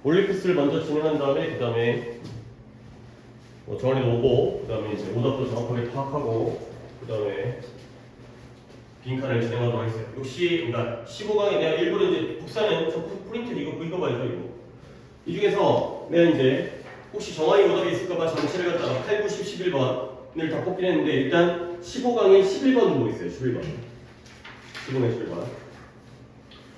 올림피스를 먼저 진행한 다음에 그 다음에 정원이도 오고 그 다음에 이제 오답도 정확하게 파악하고 그 다음에 빈칸을 진행하도록 하겠어요. 역시 그러니까 15강에 내가 일부러 이제 북사는 저 프린트 이거 봐야죠 이거. 이 중에서 내가 이제 혹시 정한이 오답이 있을까봐 전체를 갖다가 8, 9, 10, 11번을 다 뽑긴 했는데 일단 15강에 11번 보고 있어요. 11번. 15강에 11번.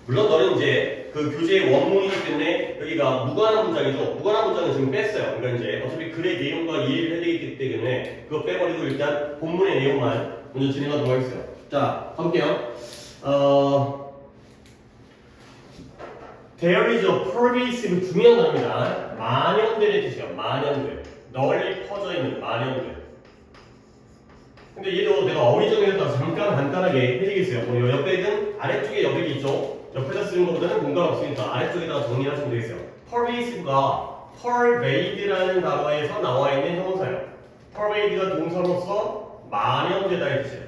물론 너는 이제 그 교재의 원문이기 때문에 여기가 무관한 문장이죠. 무관한 문장은 지금 뺐어요. 그러니까 이제 어차피 글의 내용과 이해를 해야 되기 때문에 그거 빼버리고 일단 본문의 내용만 먼저 진행하도록 하겠어요. 자, 가볼게요. There is a pervasive 중요한 단어입니다. 만연되는 뜻이에요. 만연돼. 널리 퍼져 있는 만연돼. 근데 얘도 내가 어휘정에서 잠깐 간단하게 해드리겠어요. 뭐 옆백은 아래쪽에 여백이 있죠. 옆에다 쓰는 것보다는 공간 없으니까 아래쪽에다가 정리하시면 되겠어요. pervasive가 pervade라는 단어에서 나와 있는 형용사예요. pervade가 동사로서 만연되다의 뜻이에요.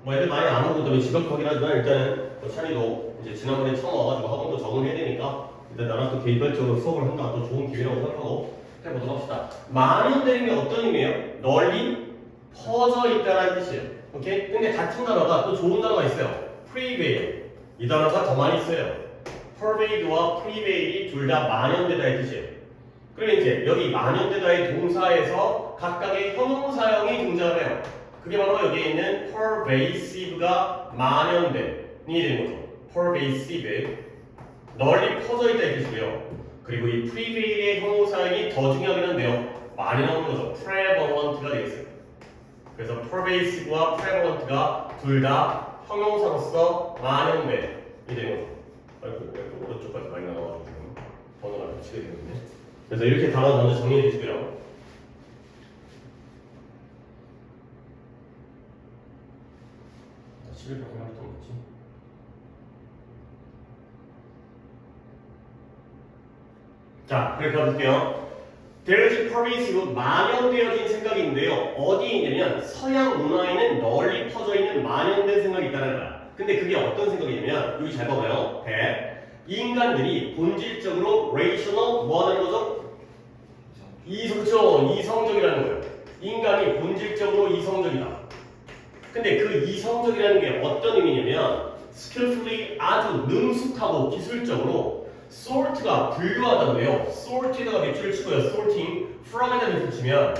뭐 애들 많이 안 오고 때문에 지각하긴 하지만 일단은 찬이도 이제 지난번에 처음 와가지고 학원도 적응해야 되니까 일단 나랑 또 개인별적으로 수업을 한다 또 좋은 기회라고 생각하고 해보도록 합시다. 만연되는 게 어떤 의미예요? 널리 퍼져 있다는 뜻이에요. 오케이? 근데 같은 단어가 또 좋은 단어가 있어요. prevail. 이 단어가 더 많이 써요. pervade와 prevail이 둘 다 만연되다의 뜻이에요. 그리고 이제 여기 만연되다의 동사에서 각각의 형용사형이 등장을 해요. 그게 바로 여기에 있는 pervasive가 만연된이 되는 거죠. pervasive. 널리 퍼져 있다의 뜻이고요. 그리고 이 prevail의 형용사형이 더 중요하긴 한데요. 많이 나오는 거죠. prevalent가 되겠어요. 그래서 pervasive와 prevalent가 둘 다 형용사로서 만연된이 되는 거죠. 아이고, 오른쪽까지 많이 나와가지고 지금 번호를 안 치게 되는데. 그래서 이렇게 단어 먼저 정리해 주시고요. 집에 가면 또 뭐지? 자, 그렇게 가볼게요. There is pervasive 만연되어진 생각이 있는데요. 어디에 있냐면 서양 문화에는 널리 퍼져 있는 만연된 생각이 있다는 거야. 근데 그게 어떤 생각이냐면 여기 잘 봐봐요. 인간들이 본질적으로 rational 뭐 하는 거죠? 이성적이라는 거예요. 인간이 본질적으로 이성적이다. 근데 그 이성적이라는 게 어떤 의미냐면 skillfully 아주 능숙하고 기술적으로 sort가 분류하다고 해요. sort에다가 밑줄을 치고요. sorting from에다 밑줄 치면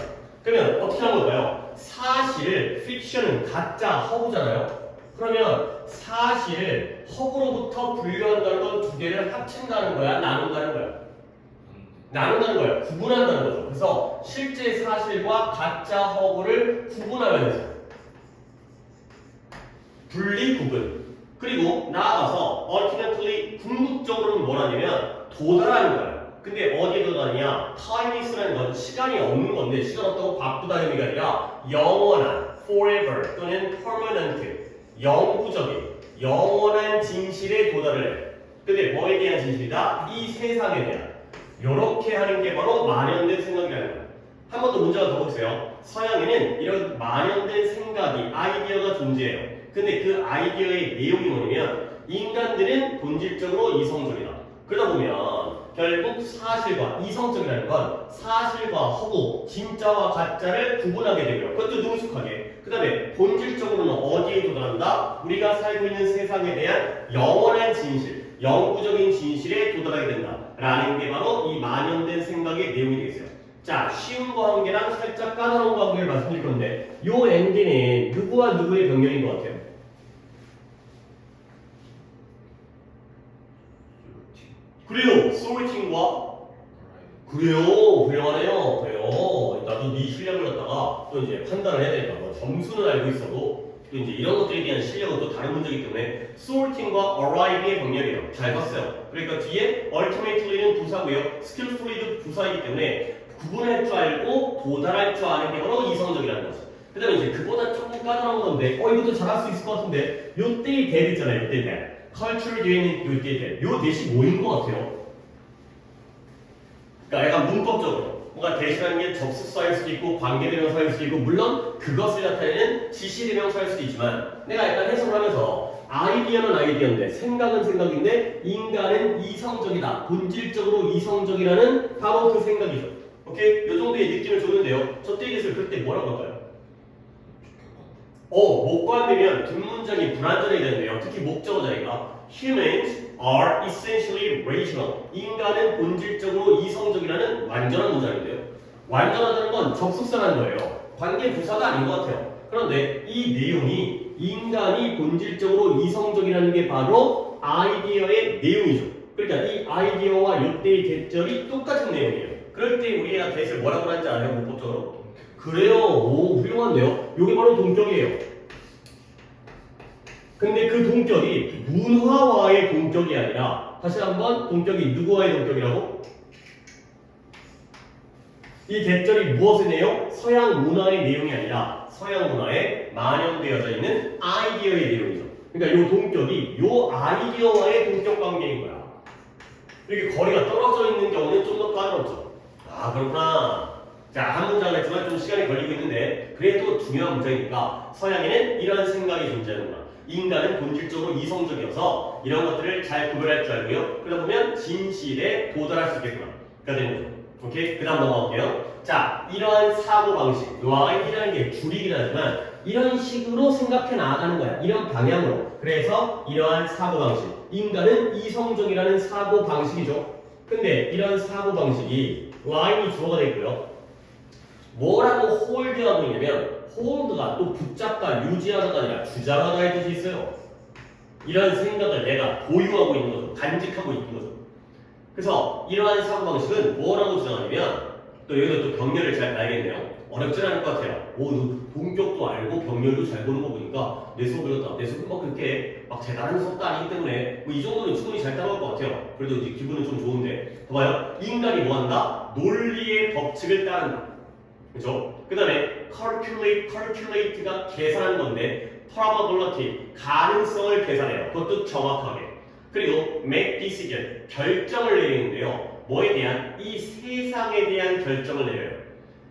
그러면 어떻게 하는 걸까요? 사실 fiction은 가짜 허구잖아요. 그러면 사실 허구로부터 분류한다는 건 두 개를 합친다는 거야? 나눈다는 거야? 나눈다는 거야. 구분한다는 거죠. 그래서 실제 사실과 가짜 허구를 구분하면 되죠. 분리 구분. 그리고 나아가서 ultimately 궁극적으로는 뭐라냐면 도달하는 거야. 근데 어디에 도달하냐? timeless라는 건 시간이 없는 건데 시간 없다고 바쁘다 의미가 아니라 영원한 forever 또는 permanent 영구적인 영원한 진실에 도달을 해. 근데 뭐에 대한 진실이다? 이 세상에 대한. 요렇게 하는 게 바로 만연된 생각이라는 거야. 한 번 더 문제가 더 보세요. 서양에는 이런 만연된 생각이 아이디어가 존재해요. 근데 그 아이디어의 내용이 뭐냐면 인간들은 본질적으로 이성적이다. 그러다 보면 결국 사실과 이성적이라는 건 사실과 허구, 진짜와 가짜를 구분하게 되고요. 그것도 능숙하게. 그 다음에 본질적으로는 어디에 도달한다? 우리가 살고 있는 세상에 대한 영원한 진실, 영구적인 진실에 도달하게 된다. 라는 게 바로 이 만연된 생각의 내용이 되겠어요. 자, 쉬운 관계랑 살짝 까다로운 관계를 말씀드릴 건데 요 엔딩은 누구와 누구의 병렬인 것 같아요? 그래요. sorting과 그래요. 훌륭하네요. 그래요. 나도 네 실력을 갖다가 또 이제 판단을 해야 되니까 뭐 점수는 알고 있어도 또 이제 이런 것들에 대한 실력은 또 다른 문제이기 때문에 sorting과 arrive의 병렬이에요. 잘 봤어요. 그러니까 뒤에 ultimately는 부사고요. skillfully도 부사이기 때문에 구분할 줄 알고 도달할 줄 아는 게 바로 이성적이라는 거죠. 그 다음에 이제 그보다 조금 까다로운 건데 이것도 잘할 수 있을 것 같은데 요때의 that 있잖아요. 요때의 that. culture 뒤에 있는 요때의 that. 요 넷이 뭐인 것 같아요? 그러니까 약간 문법적으로 뭔가 대시라는 게 접속사일 수도 있고 관계대명사일 수도 있고 물론 그것을 나타내는 지시대명사일 수도 있지만 내가 약간 해석을 하면서 아이디어는 아이디어인데 생각은 생각인데 인간은 이성적이다. 본질적으로 이성적이라는 바로 그 생각이죠. 오케이? 이 정도의 느낌을 주는데요. 저때 이것을 그때 뭐라고 할까요? 목과 되면 뒷문장이 불완전해야 되는데요. 특히 목적어 자리가 Humans are essentially rational. 인간은 본질적으로 이성적이라는 완전한 문장인데요. 완전하다는 건 접속사라는 거예요. 관계 부사가 아닌 것 같아요. 그런데 이 내용이 인간이 본질적으로 이성적이라는 게 바로 아이디어의 내용이죠. 그러니까 이 아이디어와 이때의 대절이 똑같은 내용이에요. 그럴 때 우리가 대세를 뭐라고 하는지 알아요? 문법적으로? 그래요. 오, 훌륭한데요. 이게 바로 동격이에요. 근데 그 동격이 문화와의 동격이 아니라 다시 한번 동격이 누구와의 동격이라고? 이 대절이 무엇의 내용? 서양 문화의 내용이 아니라 서양 문화에 만연되어져 있는 아이디어의 내용이죠. 그러니까 이 동격이 이 아이디어와의 동격 관계인 거야. 이렇게 거리가 떨어져 있는 경우는 좀 더 까다롭죠. 아, 그렇구나. 자, 한 문장을 했지만 좀 시간이 걸리고 있는데 그래도 중요한 문장이니까 서양에는 이런 생각이 존재하는구나. 인간은 본질적으로 이성적이어서 이런 것들을 잘 구별할 줄 알고요. 그러다 보면 진실에 도달할 수 있겠구나. 가 되는 거죠. 오케이? 그 다음 넘어갈게요. 자, 이러한 사고방식. 아이디라는 게 줄이긴 하지만 이런 식으로 생각해 나아가는 거야. 이런 방향으로. 그래서 이러한 사고방식. 인간은 이성적이라는 사고방식이죠. 근데 이런 사고방식이 라인이 주어가 되어 있고요. 뭐라고 홀드하고 있냐면 홀드가 또 붙잡다, 유지하다가 아니라 주장하다의 뜻이 있어요. 이런 생각을 내가 보유하고 있는 거죠. 간직하고 있는 거죠. 그래서 이러한 사고방식은 뭐라고 주장하냐면 또 여기서 또 병렬을 잘 봐야겠네요. 어렵진 않을 것 같아요. 너 동격도 알고 병렬도 잘 보는 거 보니까 내 수업 배웠다. 내 수업 뭐 그렇게 막 대단한 수업도 아니기 때문에 뭐 이 정도는 충분히 잘 따라올 것 같아요. 그래도 이제 기분은 좀 좋은데 봐봐요. 인간이 뭐한다? 논리의 법칙을 따른다. 그죠? 그 다음에 calculate가 계산하는 건데 probability, 가능성을 계산해요. 그것도 정확하게. 그리고 make decision, 결정을 내리는데요. 뭐에 대한? 이 세상에 대한 결정을 내려요.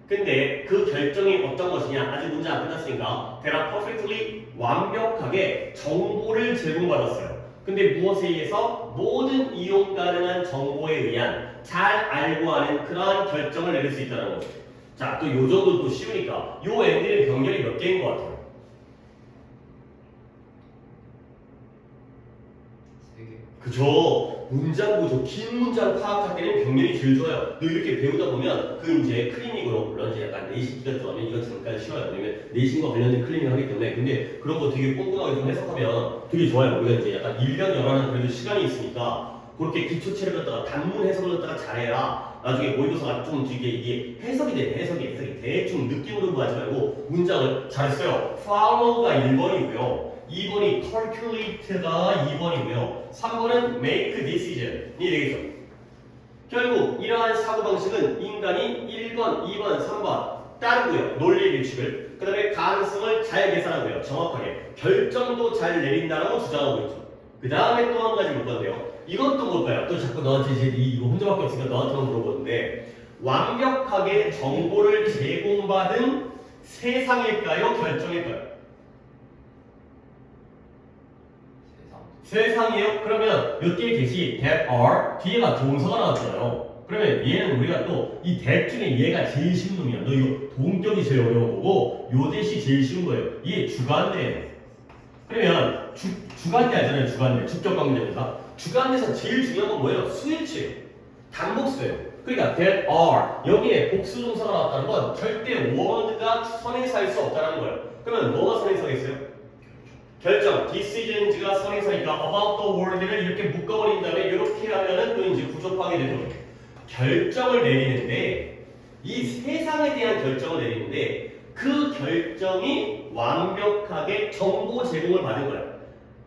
근데 그 결정이 어떤 것이냐? 아직 문제 안 끝났으니까 they are perfectly 완벽하게 정보를 제공받았어요. 근데 무엇에 의해서? 모든 이용 가능한 정보에 의한 잘 알고 하는 그러한 결정을 내릴 수 있다는 거죠. 자, 또 요 정도 또 쉬우니까 요 N들의 병렬이 몇 개인 것 같아요? 3개. 그죠? 문장 구조, 긴 문장 파악할 때는 병렬이 제일 좋아요. 너 이렇게 배우다 보면 그 이제 클리닉으로 물론 이제 약간 내신 기간 들어가면 이거 잠깐 쉬워요. 왜냐면 내신과 관련된 클리닉을 하기 때문에 근데 그런 거 되게 꼼꼼하게 좀 해석하면 되게 좋아요. 우리가 이제 약간 1년 연하는 그래도 시간이 있으니까 그렇게 기초체를 갖다가 단문 해석을 갖다가 잘해야 나중에 모의고사가 좀 이게 해석이 돼. 해석이 대충 느낌으로 구하지 말고 문장을 잘했어요. follow가 1번이고요. 2번이 calculate가 2번이고요. 3번은 make decision이 되겠죠. 결국 이러한 사고방식은 인간이 1번, 2번, 3번 따르고요. 논리의 규칙을. 그 다음에 가능성을 잘 계산하고요. 정확하게. 결정도 잘 내린다라고 주장하고 있죠. 그 다음에 또 한 가지 볼 건데요. 이것도 뭘까요? 또 자꾸 너한테 이제 이거 혼자밖에 없으니까 너한테만 물어보는데 완벽하게 정보를 제공받은 세상일까요? 결정일까요? 세상이요? 그러면 이때 계시 that are 뒤에가 동사가 나왔잖아요. 그러면 얘는 우리가 또 이 that 중에 얘가 제일 쉬운 놈이야. 너 이거 동격이 제일 어려운 거고 요 대시 제일 쉬운 거예요. 얘 주관대. 그러면 주관대 알잖아요. 주관대. 주격관계대명사. 주관대에서 제일 중요한 건 뭐예요? 수일치예요. 단복수예요. 그러니까 that are 여기에 복수 동사가 나왔다는 건 절대 word가 선행사일 수 없다는 거예요. 그러면 뭐가 선행사겠어요? 결정, decisions,가 선행사니까 about the world를 이렇게 묶어버린 다음에 이렇게 하면은 또 이제 부족하게 되는 거예요. 결정을 내리는데 이 세상에 대한 결정을 내리는데 그 결정이 완벽하게 정보 제공을 받은 거예요.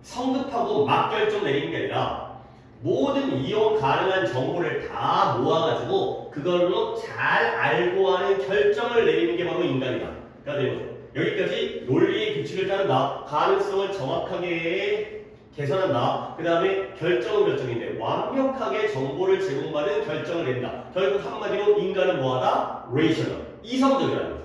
성급하고 막 결정 내리는 게 아니라 모든 이용 가능한 정보를 다 모아가지고 그걸로 잘 알고 하는 결정을 내리는 게 바로 인간이다. 가 되는 거죠. 여기까지 논리의 규칙을 따른다. 가능성을 정확하게 계산한다. 그 다음에 결정은 결정인데 완벽하게 정보를 제공받은 결정을 낸다. 결국 한마디로 인간은 뭐하다? rational. 이성적이라는 거죠.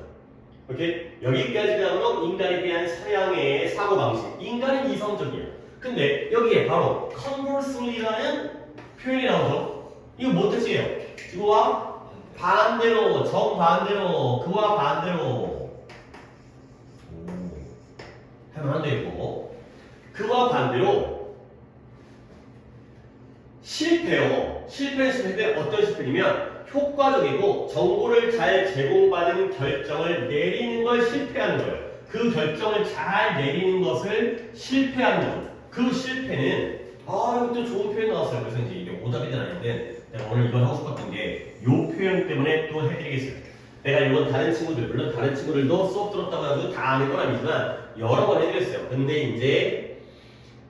오케이? 여기까지가 바로 인간에 대한 서양의 사고방식. 인간은 이성적이야. 근데 여기에 바로 conversely라는 표현이 나오죠. 이거 뭐 뜻이에요? 이거와 반대로, 정반대로, 그와 반대로. 하면 안 되고. 그와 반대로 실패요. 실패는 실패인데 어떤 실패냐면 효과적이고 정보를 잘 제공받은 결정을 내리는 걸 실패하는 거예요. 그 결정을 잘 내리는 것을 실패하는 거죠. 그 실패는 이것도 좋은 표현 나왔어요. 그래서 이제 이게 오답이든 아닌데 내가 오늘 이걸 하고 싶었던 게 이 표현 때문에 또 해드리겠어요. 내가 이건 다른 친구들, 물론 다른 친구들도 수업 들었다고 해가지고 다 아는 건 아니지만 여러 번 해드렸어요. 근데 이제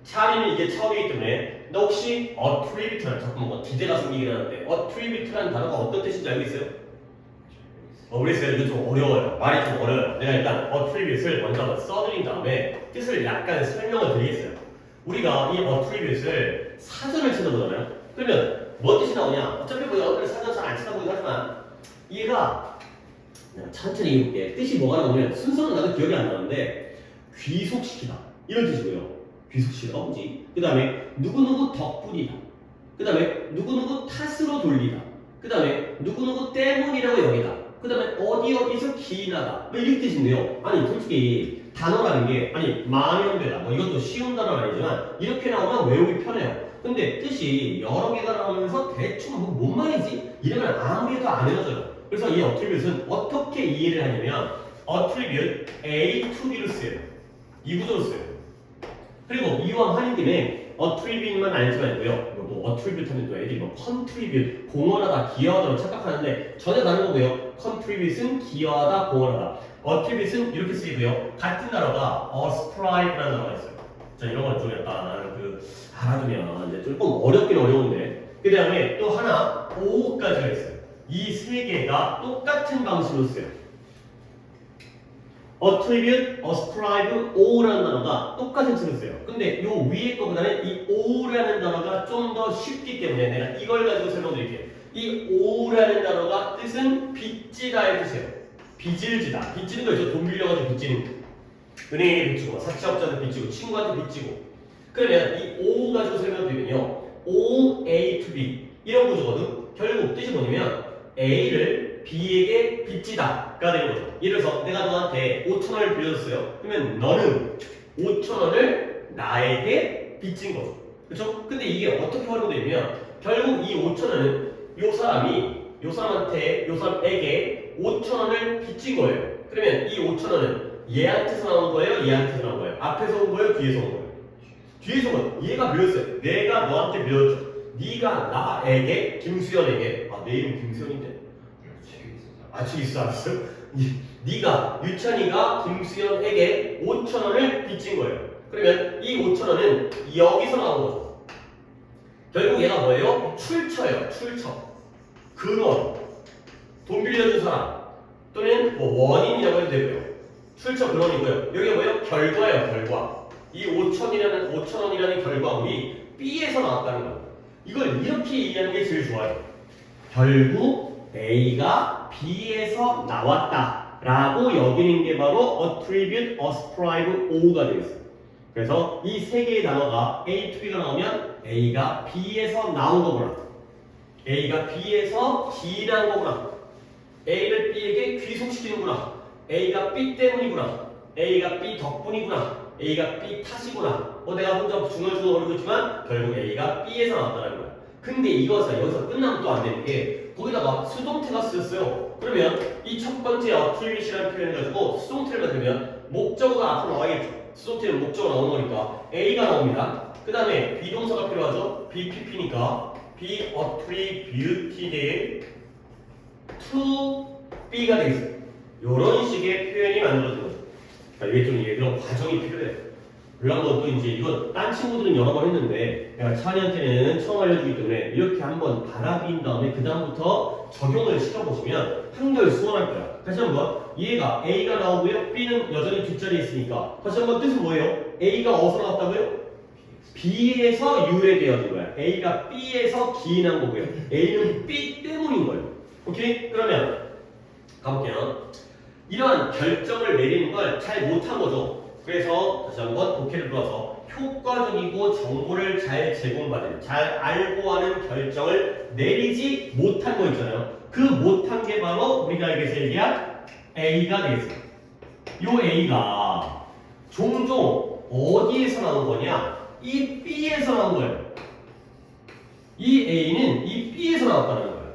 차리는 이게 처음이기 때문에 너 혹시 attribute라는 자꾸 뭔가 기대가 생기긴 하는데 attribute라는 단어가 어떤 뜻인지 알겠어요? 그랬어요. 이거 좀 어려워요. 말이 좀 어려워요. 내가 일단 attribute를 먼저 한번 써드린 다음에 뜻을 약간 설명을 드리겠어요. 우리가 이 attribute를 사전을 찾아보잖아요. 그러면 뭐 뜻이 나오냐? 어차피 뭐 여러분들 사전 잘 안 찾아보긴 하지만 얘가 천천히 읽을게. 뜻이 뭐가 나오냐면 순서는 나도 기억이 안 나는데 귀속시키다 이런 뜻이고요. 귀속시키다 뭐지? 그 다음에 누구누구 덕분이다. 그 다음에 누구누구 탓으로 돌리다. 그 다음에 누구누구 때문이라고 여기다. 그 다음에 어디서 기인하다 뭐 이런 뜻인데요. 아니 솔직히 단어라는 게 만연되다 뭐 이것도 쉬운 단어는 아니지만 이렇게 나오면 외우기 편해요. 근데 뜻이 여러 개가 나오면서 대충 뭔 말이지? 이러면 아무리 해도 안 외워져요. 그래서 이 attribute은 어떻게 이해를 하냐면 attribute A to B로 쓰여요. 이 구조로 써요. 그리고 이왕 하는 김에 attribute만 알지 말고요. 뭐 attribute 하면 또 애들이 뭐 contribute, 공헌하다, 기여하다로 착각하는데 전혀 다른 거고요. contribute은 기여하다, 공헌하다. attribute은 이렇게 쓰이고요. 같은 단어가 ascribe라는 단어가 있어요. 자, 이런 건 좀 약간 알아두면 이제 조금 어렵긴 어려운데 그 다음에 또 하나 O까지가 있어요. 이 세 개가 똑같은 방식으로 써요. attribute, ascribe, o라는 단어가 똑같은 뜻을 써요. 근데 요 위에 거보다는 이 o라는 단어가 좀 더 쉽기 때문에 내가 이걸 가지고 설명드릴게요. 이 o라는 단어가 뜻은 빚지다의 뜻이에요. 빚을 지다. 빚지는 거 있죠. 돈 빌려가지고 빚지는 거. 은행에 빚지고, 사채업자한테 빚지고, 친구한테 빚지고. 그러면 이 O 가지고 설명드리면요. O, A to B. 이런 구조거든. 결국 뜻이 뭐냐면 A를 B에게 빚지다가 되는 거죠. 예를 들어서 내가 너한테 5,000원을 빌려줬어요. 그러면 너는 5,000원을 나에게 빚진 거죠. 그렇죠? 근데 이게 어떻게 활용되냐면 결국 이 5,000원은 요 사람에게 5,000원을 빚진 거예요. 그러면 이 5,000원은 얘한테서 나온 거예요? 얘한테서 나온 거예요? 앞에서 온 거예요? 뒤에서 온 거예요? 뒤에서 온 거예요. 얘가 빌렸어요. 내가 너한테 빌려줬죠. 네가 나에게, 김수현에게 내 이름 김수현인데 아직 있어 알았어요? 네가, 유찬이가 김수현에게 5,000원을 빚진 거예요. 그러면 이 5,000원은 여기서 나온 거죠. 결국 얘가 뭐예요? 출처예요. 출처. 근원. 돈 빌려준 사람 또는 뭐 원인이라고 해도 되고요. 출처 근원이고요. 여기가 뭐예요? 결과예요. 결과. 이 5,000원이라는 결과물이 B에서 나왔다는 거예요. 이걸 이렇게 이해하는 게 제일 좋아요. 결국 A가 B에서 나왔다 라고 여기는 게 바로 attribute, ascribe, O가 되겠어요. 그래서 이 세 개의 단어가 A to B가 나오면 A가 B에서 나온 거구나. A가 B에서 기인한 거구나. A를 B에게 귀속시키는구나. A가 B 때문이구나. A가 B 덕분이구나. A가 B 탓이구나. 내가 혼자 중얼중얼 거리고 있지만 결국 A가 B에서 나왔다는 거야. 근데 이것은 여기서 끝나면 또 안 되는 게 거기다가 수동태가 쓰였어요. 그러면 이 첫 번째 attribute이라는 표현을 가지고 수동태를 만들면 목적어가 앞으로 나와야겠죠. 수동태는 목적어가 나오는 거니까 A가 나옵니다. 그 다음에 비동사가 필요하죠. BPP니까 be attributed to B가 되겠어요. 이런 식의 표현이 만들어진 거죠. 이게 좀 이런 과정이 필요해요. 물론 또 이제 이건 딴 친구들은 여러 번 했는데 내가 찬이한테는 처음 알려주기 때문에 이렇게 한번 받아들인 다음에 그 다음부터 적용을 시켜보시면 한결 수월할 거야. 다시 한번 얘가 A가 나오고요. B는 여전히 뒷자리에 있으니까 다시 한번 뜻은 뭐예요? A가 어디서 나왔다고요? B에서 유래되어진 거야. A가 B에서 기인한 거고요. A는 B 때문인 거예요. 오케이? 그러면 가볼게요. 이러한 결정을 내리는 걸 잘 못한 거죠. 그래서 다시 한번 독해를 불러서 효과적이고 정보를 잘 제공받은, 잘 알고 하는 결정을 내리지 못한 거 있잖아요. 그 못한 게 바로 우리가 여기서 얘기한 A가 되겠어요. 요 A가 종종 어디에서 나온 거냐? 이 B에서 나온 거예요. 이 A는 이 B에서 나왔다는 거예요.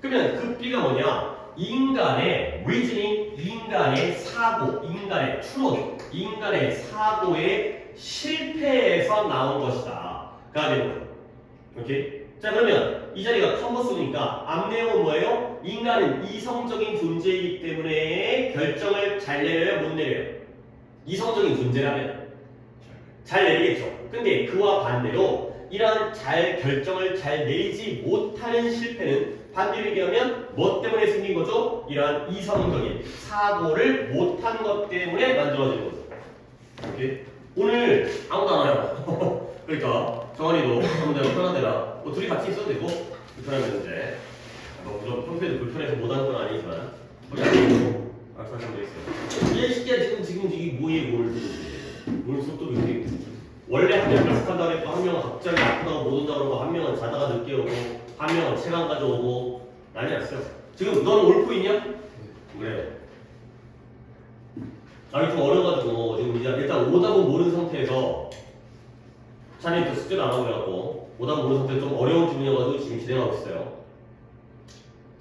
그러면 그 B가 뭐냐? 인간의 reasoning, 인간의 사고, 인간의 추론, 인간의 사고의 실패에서 나온 것이다. 가 되는 거예요. 오케이? 자, 그러면 이 자리가 컨버스니까 앞 내용은 뭐예요? 인간은 이성적인 존재이기 때문에 결정을 잘 내려요, 못 내려요? 이성적인 존재라면 잘 내리겠죠. 근데 그와 반대로 이러한 결정을 잘 내리지 못하는 실패는 반대로 얘기하면 뭐 때문에 생긴 거죠? 이러한 이성적인 사고를 못한 것 때문에 만들어진 거죠. 오케이? 오늘 아무도 안 와요. 그러니까 정한이도 아무 데나 편한 데나 뭐 둘이 같이 있어도 되고 불편하면 이제 뭐 물론 평소에도 불편해서 못하는 건 아니지만 우리 아니고 알아서 하시면 되겠어요. 이 시기야 지금 이게 뭐에 뭘 속도 이렇게 원래 한 명 연습한다고 했고 한 명은 갑자기 아프다고 못 온다고 그러고 한 명은 자다가 늦게 오고 한 명은 체감 가져오고 난리 났어요. 지금 너는 옳고 있냐? 그래. 아니 좀 어려가지고 지금 이제 일단 오답은 모르는 상태에서 자네도 숙제도 안 하고 해갖고 오답 모르는 상태에서 좀 어려운 질문이어가지고 지금 진행하고 있어요.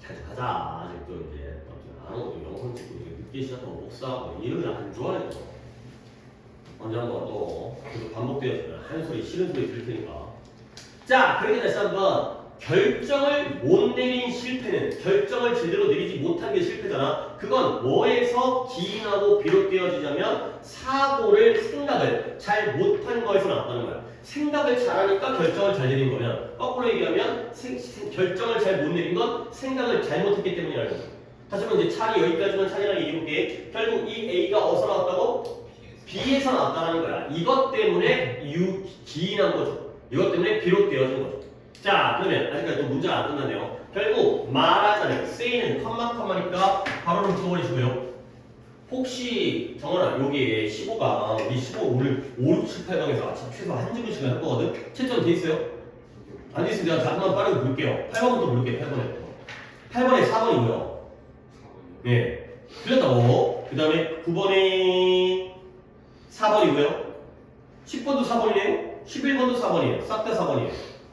잘 좀 하자. 아직도 이제 안 하고 영상 찍고 늦게 시작하고 복사하고 이런 거 안 좋아해요. 언제 한번 또 계속 반복되어서 한 소리 싫은 소리 들을 테니까. 자, 그러게 다시 한번 결정을 못 내린 실패는 결정을 제대로 내리지 못한 게 실패잖아. 그건 뭐에서 기인하고 비롯되어지냐면 사고를 생각을 잘 못한 거에서 나왔다는 거야. 생각을 잘하니까 결정을 잘 내린 거면 거꾸로 얘기하면 결정을 잘 못 내린 건 생각을 잘못했기 때문이라는 거야. 다시 한번 이제 차이 여기까지만 차이랑 얘기해볼게. 결국 이 A가 어디서 나왔다고? B에서 나왔다는 거야. 이것 때문에 기인한 거죠. 이것 때문에 비롯되어진 거죠. 자, 그러면 아직까지 또 문제가 안 끝났네요. 결국 말하자면 say는 컴마니까 바로는 풀어버리시고요. 혹시 정원아 여기에 15가 우리 15 오늘 5, 6, 7, 8강에서 아침 최소 한 주기씩은 할 거거든? 채점 돼 있어요? 안 돼 있으면 내가 한번 빠르게 볼게요. 8번부터 볼게요. 8번에 4번이고요. 네, 틀렸다고. 그 다음에 9번에 4번이고요. 10번도 4번이네요. 11번도 4번이에요. 싹 다 4번이에요.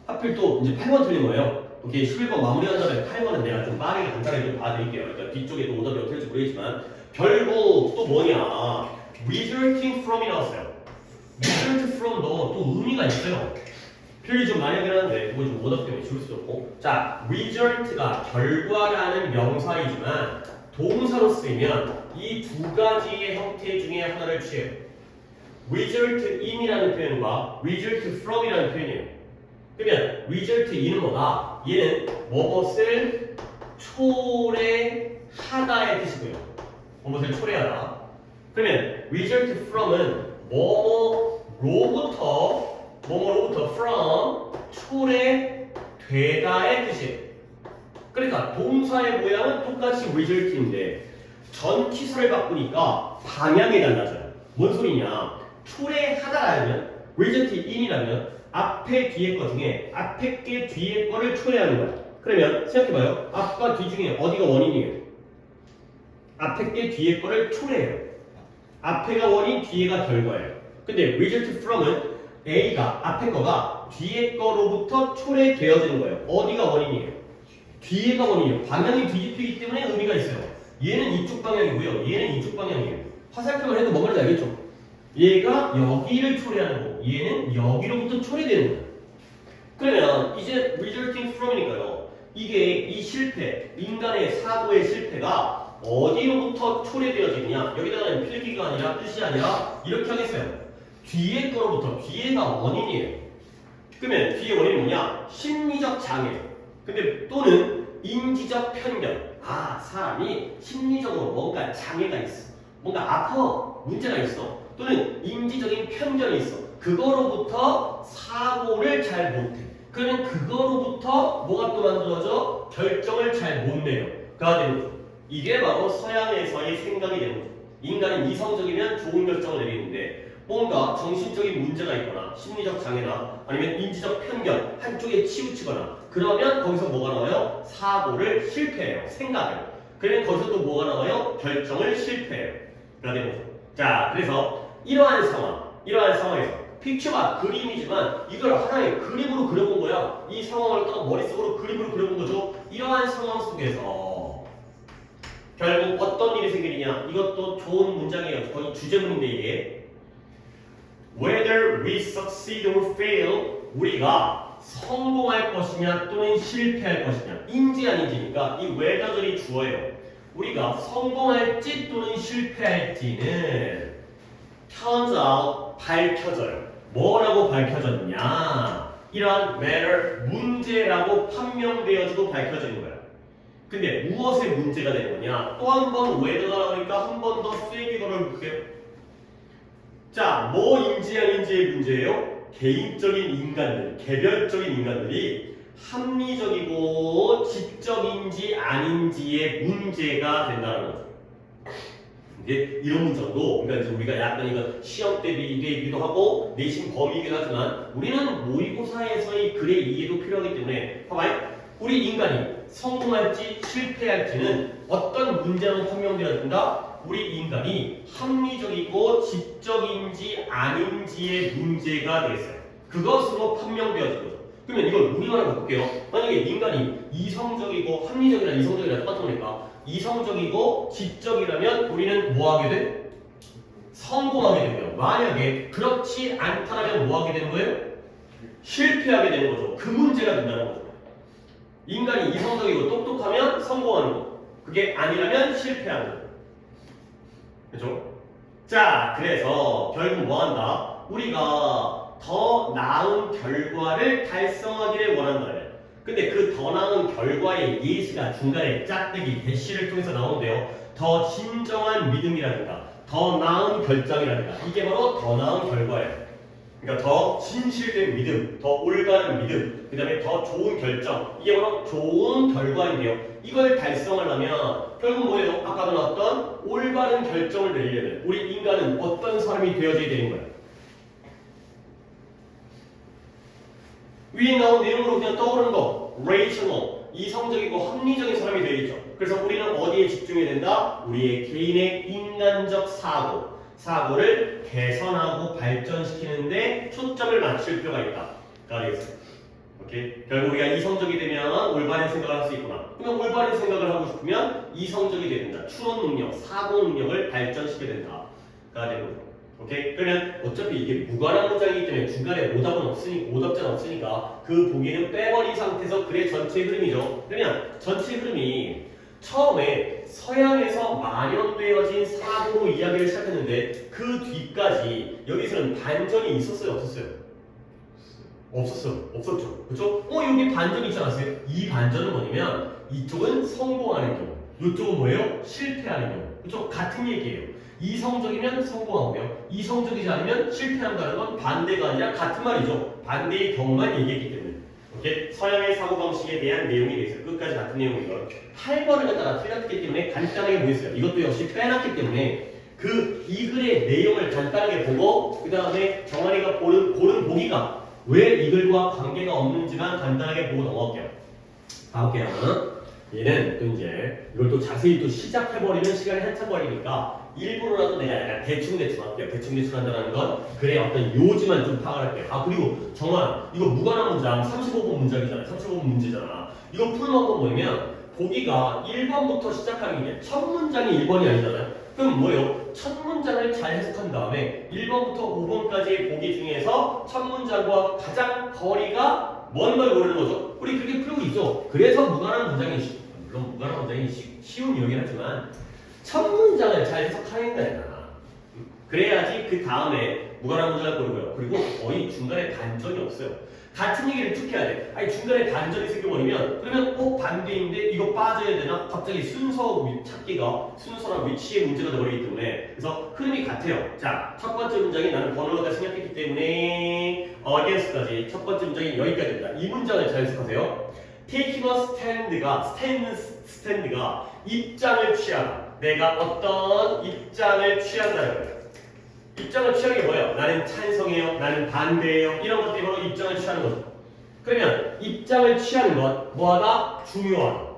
하필 또 이제 8번 틀린 거예요. 오케이, 11번 마무리한 다음에 8번은 내가 좀 빠르게 간단하게 좀 봐드릴게요. 그러니까 뒤쪽에 또 오답이 어떻게 될지 모르겠지만 결국 또 뭐냐? resulting from이 나왔어요. result from도 또 의미가 있어요. 표현이 좀 많이 하긴 하는데 그거 좀 오답 때문에 지울 수도 없고. 자, result가 결과라는 명사이지만 동사로 쓰이면 이 두 가지의 형태 중에 하나를 취해요. result in이라는 표현과 result from이라는 표현이에요. 그러면 result in은 뭐다? 얘는 뭐뭇을 초래하다의 뜻이고요. 뭐뭇을 초래하다. 그러면 result from은 뭐뭐로부터 from 초래되다의 뜻이에요. 그러니까 동사의 모양은 똑같이 result인데 전치사를 바꾸니까 방향이 달라져요. 뭔 소리냐? 초래하다라면 result in이라면 앞에 뒤에 거 중에 앞에 게 뒤에 거를 초래하는 거야. 그러면 생각해봐요. 앞과 뒤 중에 어디가 원인이에요? 앞에 게 뒤에 거를 초래해요. 앞에가 원인, 뒤에가 결과예요. 근데 result from은 A가 앞에 거가 뒤에 거로부터 초래되어지는 거예요. 어디가 원인이에요? 뒤에가 원인이에요. 방향이 뒤집히기 때문에 의미가 있어요. 얘는 이쪽 방향이고요. 얘는 이쪽 방향이에요. 화살표를 해도 뭔 말인지 알겠죠? 얘가 여기를 초래하는 거고 얘는 여기로부터 초래되는 거예요. 그러면 이제 resulting from이니까요. 이게 이 실패, 인간의 사고의 실패가 어디로부터 초래되어지느냐? 여기다가는 필기가 아니라 뜻이 아니라 이렇게 하겠어요. 뒤에 거로부터, 뒤에가 원인이에요. 그러면 뒤에 원인이 뭐냐? 심리적 장애. 근데 또는 인지적 편견. 아, 사람이 심리적으로 뭔가 장애가 있어. 뭔가 아파. 문제가 있어. 또는 인지적인 편견이 있어. 그거로부터 사고를 잘 못해. 그러면 그거로부터 뭐가 또 만들어져? 결정을 잘 못 내려. 가 되는 거죠. 이게 바로 서양에서의 생각이 되는 거죠. 인간은 이성적이면 좋은 결정을 내리는데 뭔가 정신적인 문제가 있거나 심리적 장애나 아니면 인지적 편견 한쪽에 치우치거나 그러면 거기서 뭐가 나와요? 사고를 실패해요. 생각을. 그러면 거기서 또 뭐가 나와요? 결정을 실패해요. 가 되는 거죠. 자, 그래서 이러한 상황에서 픽처가 그림이지만 이걸 하나의 그림으로 그려본 거야. 이 상황을 딱 머릿속으로 그림으로 그려본 거죠. 이러한 상황 속에서 결국 어떤 일이 생기느냐? 이것도 좋은 문장이에요. 거의 주제문인데 이게 Whether we succeed or fail, 우리가 성공할 것이냐 또는 실패할 것이냐 인지 아닌지니까 이 whether들이 주어예요. 우리가 성공할지 또는 실패할지는 turns out 밝혀져요. 뭐라고 밝혀졌냐? 이러한 matter 문제라고 판명되어지고 밝혀지는 거야. 근데 무엇의 문제가 되는 거냐? 또 한 번 whether가 나오니까 한 번 더 쐐기도를 볼게요. 자, 뭐 인지 아닌지의 문제예요? 개인적인 인간들, 개별적인 인간들이 합리적이고 지적인지 아닌지의 문제가 된다는 거죠. 이제 이런 문장도 그러니까 이제 우리가 약간 이거 시험 대비기도 하고 내신 범위이긴 하지만 우리는 모의고사에서의 글의 이해도 필요하기 때문에 봐봐요. 우리 인간이 성공할지 실패할지는 어떤 문제로 판명되어야 된다? 우리 인간이 합리적이고 지적인지 아닌지의 문제가 되겠어요. 그것으로 판명되어진 거죠. 그러면 이걸 우리말로 볼게요. 만약에 인간이 이성적이고 합리적이나 이성적이랑 똑같은 거니까 이성적이고 지적이라면 우리는 뭐 하게 돼? 성공하게 되고요. 만약에 그렇지 않다면 뭐 하게 되는 거예요? 실패하게 되는 거죠. 그 문제가 된다는 거죠. 인간이 이성적이고 똑똑하면 성공하는 거. 그게 아니라면 실패하는 거. 그죠? 자, 그래서 결국 뭐 한다? 우리가 더 나은 결과를 달성하기를 원한다면 근데 그 더 나은 결과의 예시가 중간에 짝대기 대시를 통해서 나오는데요. 더 진정한 믿음이라든가 더 나은 결정이라든가 이게 바로 더 나은 결과예요. 그러니까 더 진실된 믿음, 더 올바른 믿음, 그 다음에 더 좋은 결정 이게 바로 좋은 결과인데요. 이걸 달성하려면 결국 뭐예요? 아까도 나왔던 올바른 결정을 내리려면 우리 인간은 어떤 사람이 되어져야 되는 거예요? 위에 나온 내용으로 그냥 떠오르는 거 rational, 이성적이고 합리적인 사람이 되어야죠. 그래서 우리는 어디에 집중해야 된다? 우리의 개인의 인간적 사고를 개선하고 발전시키는데 초점을 맞출 필요가 있다가 되겠습니다. 오케이? 결국 우리가 이성적이 되면 올바른 생각을 할 수 있구나. 그러면 올바른 생각을 하고 싶으면 이성적이 돼야 된다. 추론 능력, 사고 능력을 발전시켜야 된다가 되는 거죠. 오케이? 그러면 어차피 이게 무관한 문장이기 때문에 중간에 오답자는 없으니까 그 보기는 빼버린 상태에서 글의 전체 흐름이죠. 그러면 전체 흐름이 처음에 서양에서 만연되어진 사고로 이야기를 시작했는데 그 뒤까지 여기서는 반전이 있었어요? 없었어요? 없었죠. 그렇죠? 여기 반전이 있지 않았어요? 이 반전은 뭐냐면 이쪽은 성공하는 경우 이쪽은 뭐예요? 실패하는 경우 그렇죠? 같은 얘기예요. 이성적이면 성공하고요. 이성적이지 않으면 실패한다는 건 반대가 아니라 같은 말이죠. 반대의 경우만 얘기했기 때문에. 오케이? 서양의 사고방식에 대한 내용이 되겠어요. 끝까지 같은 내용이고요. 8번을 갖다가 틀렸기 때문에 간단하게 보겠어요. 이것도 역시 빼놨기 때문에 이 글의 내용을 간단하게 보고 그 다음에 정한이가 고른 보기가 왜 이 글과 관계가 없는지만 간단하게 보고 넘어갈게요. 가볼게요. 얘는 또 이제 이걸 또 자세히 또 시작해버리면 시간이 한참 걸리니까 일부러라도 내가 약간 대충 할게요. 대충 한다는 건 글의 어떤 요지만 좀 파악을 할게요. 그리고 정말 이거 무관한 문장 35번 문장이잖아. 35번 문제잖아. 이거 풀는 건 뭐냐면 보기가 1번부터 시작하는 게 첫 문장이 1번이 아니잖아요. 그럼 뭐예요? 첫 문장을 잘 해석한 다음에 1번부터 5번까지의 보기 중에서 첫 문장과 가장 거리가 먼 걸 고르는 거죠. 우리 그렇게 풀고 있죠. 그래서 무관한 문장이 물론 무관한 문장이 쉬운 유형이긴 하지만 첫 문장을 잘 해석하는 거야. 그래야지 그 다음에 무관한 문장을 고르고요. 그리고 거의 중간에 반전이 없어요. 같은 얘기를 쭉 해야 돼. 중간에 반전이 생겨버리면 그러면 반대인데 이거 빠져야 되나? 갑자기 순서랑 위치의 문제가 되어버리기 때문에 그래서 흐름이 같아요. 자, 첫 번째 문장이 나는 번호가 생략했기 때문에 against까지 첫 번째 문장이 여기까지입니다. 이 문장을 잘 해석하세요. taking a stand가 입장을 취하다. 내가 어떤 입장을 취한다는 거예요. 입장을 취하는 게 뭐예요? 나는 찬성해요. 나는 반대해요. 이런 것들이 바로 입장을 취하는 거죠. 그러면 입장을 취하는 것 뭐하다? 중요하다.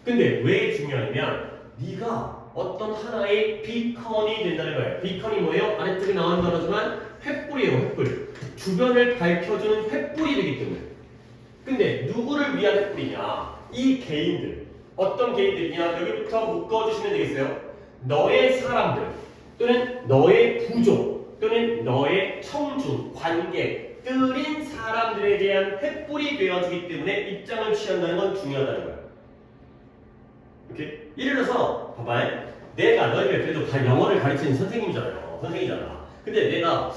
근데 왜 중요하냐면 네가 어떤 하나의 비컨이 된다는 거예요. 비컨이 뭐예요? 아래쪽에 나오는 단어지만 횃불이에요. 횃불. 주변을 밝혀주는 횃불이 되기 때문에. 근데 누구를 위한 횃불이냐? 이 개인들. 어떤 개인들이냐? 여기부터 묶어주시면 되겠어요. 너의 사람들 또는 너의 부족 또는 너의 청중, 관객들인 사람들에 대한 횃불이 되어주기 때문에 입장을 취한다는 건 중요하다는 거예요. 이렇게? 예를 들어서 봐봐요. 내가 너희가 그래도 다 영어를 가르치는 선생님이잖아요. 선생이잖아. 근데 내가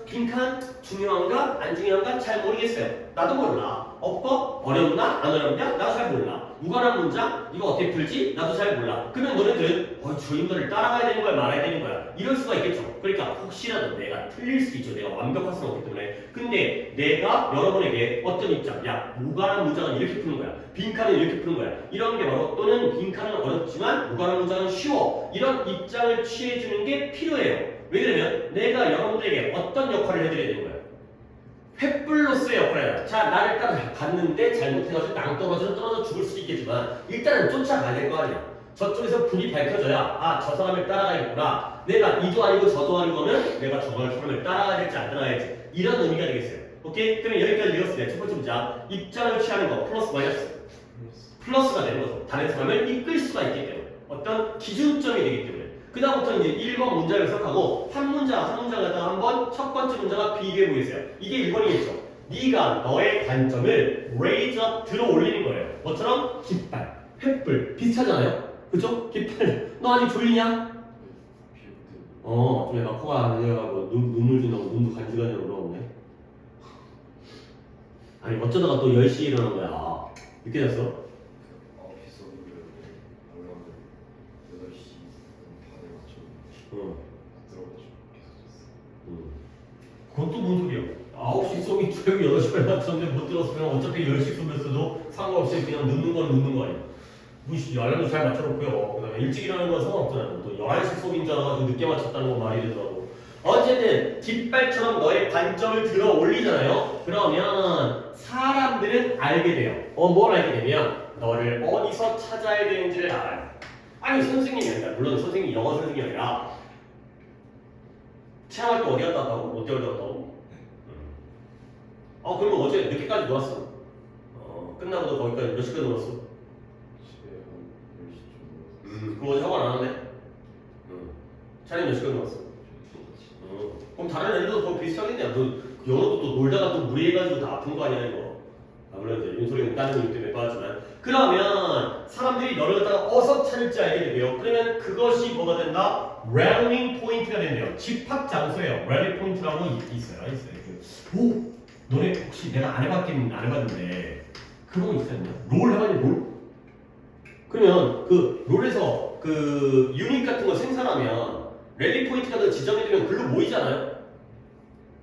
빈칸 중요한가 안 중요한가 잘 모르겠어요. 나도 몰라. 어렵나 안 어렵냐 나도 잘 몰라. 무관한 문장 이거 어떻게 풀지 나도 잘 몰라. 그러면 너네들은 저 인물을 따라가야 되는 거야 말아야 되는 거야 이럴 수가 있겠죠. 그러니까 혹시라도 내가 틀릴 수 있죠. 내가 완벽할 수는 없기 때문에. 근데 내가 여러분에게 어떤 입장, 야 무관한 문장은 이렇게 푸는 거야, 빈칸은 이렇게 푸는 거야, 이런 게 바로, 또는 빈칸은 어렵지만 무관한 문장은 쉬워, 이런 입장을 취해주는 게 필요해요. 왜냐면 내가 여러분들에게 어떤 역할을 해드려야 되는 거야? 횃불로서의 역할이야. 자, 나를 따라갔는데 잘못해가지고 떨어져 죽을 수도 있겠지만 일단은 쫓아가야 될 거 아니야. 저쪽에서 불이 밝혀져야 저 사람을 따라가야겠구나. 내가 이도 아니고 저도 아닌 거면 내가 저 사람을 따라가야 될지 안 따라가야지. 이런 의미가 되겠어요. 오케이? 그러면 여기까지 읽었습니다. 첫 번째 문장. 입장을 취하는 거 플러스 마이너스. 플러스가 되는 거죠. 다른 사람을 이끌 수가 있기 때문에. 어떤 기준점이 되기 때문에. 그 다음부터 이제 1번 문장을 해석하고 한 문장 갖다가 한번 첫 번째 문장과 비교해 보겠어요. 이게 1번이겠죠. 네가 너의 관점을 raise up 들어 올리는 거예요. 뭐처럼? 깃발, 횃불 비슷하잖아요. 그죠? 깃발. 너 아직 졸리냐? 좀 약간 코가 내려가고 눈물 준다고 눈도 간질간질 올라오네. 아니 어쩌다가 또 10시에 일어난 거야. 늦게 잤어? 그것도 뭔 소리야? 9시 속이 최고 8시까지 맞췄는데 못 들었으면 어차피 10시 속이었어도 상관없이 그냥 늦는 건 늦는 거 아니야. 알람도 잘 맞춰놓고요. 그 다음에 일찍 일어나는 건 상관없잖아요. 또 11시 속인 줄 알아가지고 늦게 맞췄다는 건 말이 되더라고. 어쨌든 깃발처럼 너의 관점을 들어 올리잖아요. 그러면 사람들은 알게 돼요. 뭘 알게 되면 너를 어디서 찾아야 되는지를 알아요. 아니 선생님이 아니라, 물론 선생님이 영어 선생님이 아니라 체험할 때 어디 갔다 왔다고? 어디 갔다 왔다고? 그러면 어제 늦게까지 놀았어? 끝나고도 거기까지 몇 시까지 놀았어? 집에 한 10시쯤 그거 어제 학원 안 하네? 차라리 몇 시까지 놀았어? 그럼 다른 애들도 더 비슷하겠네. 영어도 또 놀다가 또 무리해가지고 다 아픈 거 아니야 이거. 물론 이제 윤소리는 다른 이유 때문에 빠졌지만, 그러면 사람들이 너를 갖다가 어서 찾을지 알게 되고요. 그러면 그것이 뭐가 된다? rallying point가 된대요. 집합 장소예요. rally point라고 있어요. 너네 혹시 내가 안 해봤는데 그런 거 있었냐? 롤 해봤니? 롤? 그러면 그 롤에서 그 유닛 같은 거 생산하면 랠리 포인트가 더 지정해두면 글로 모이잖아요.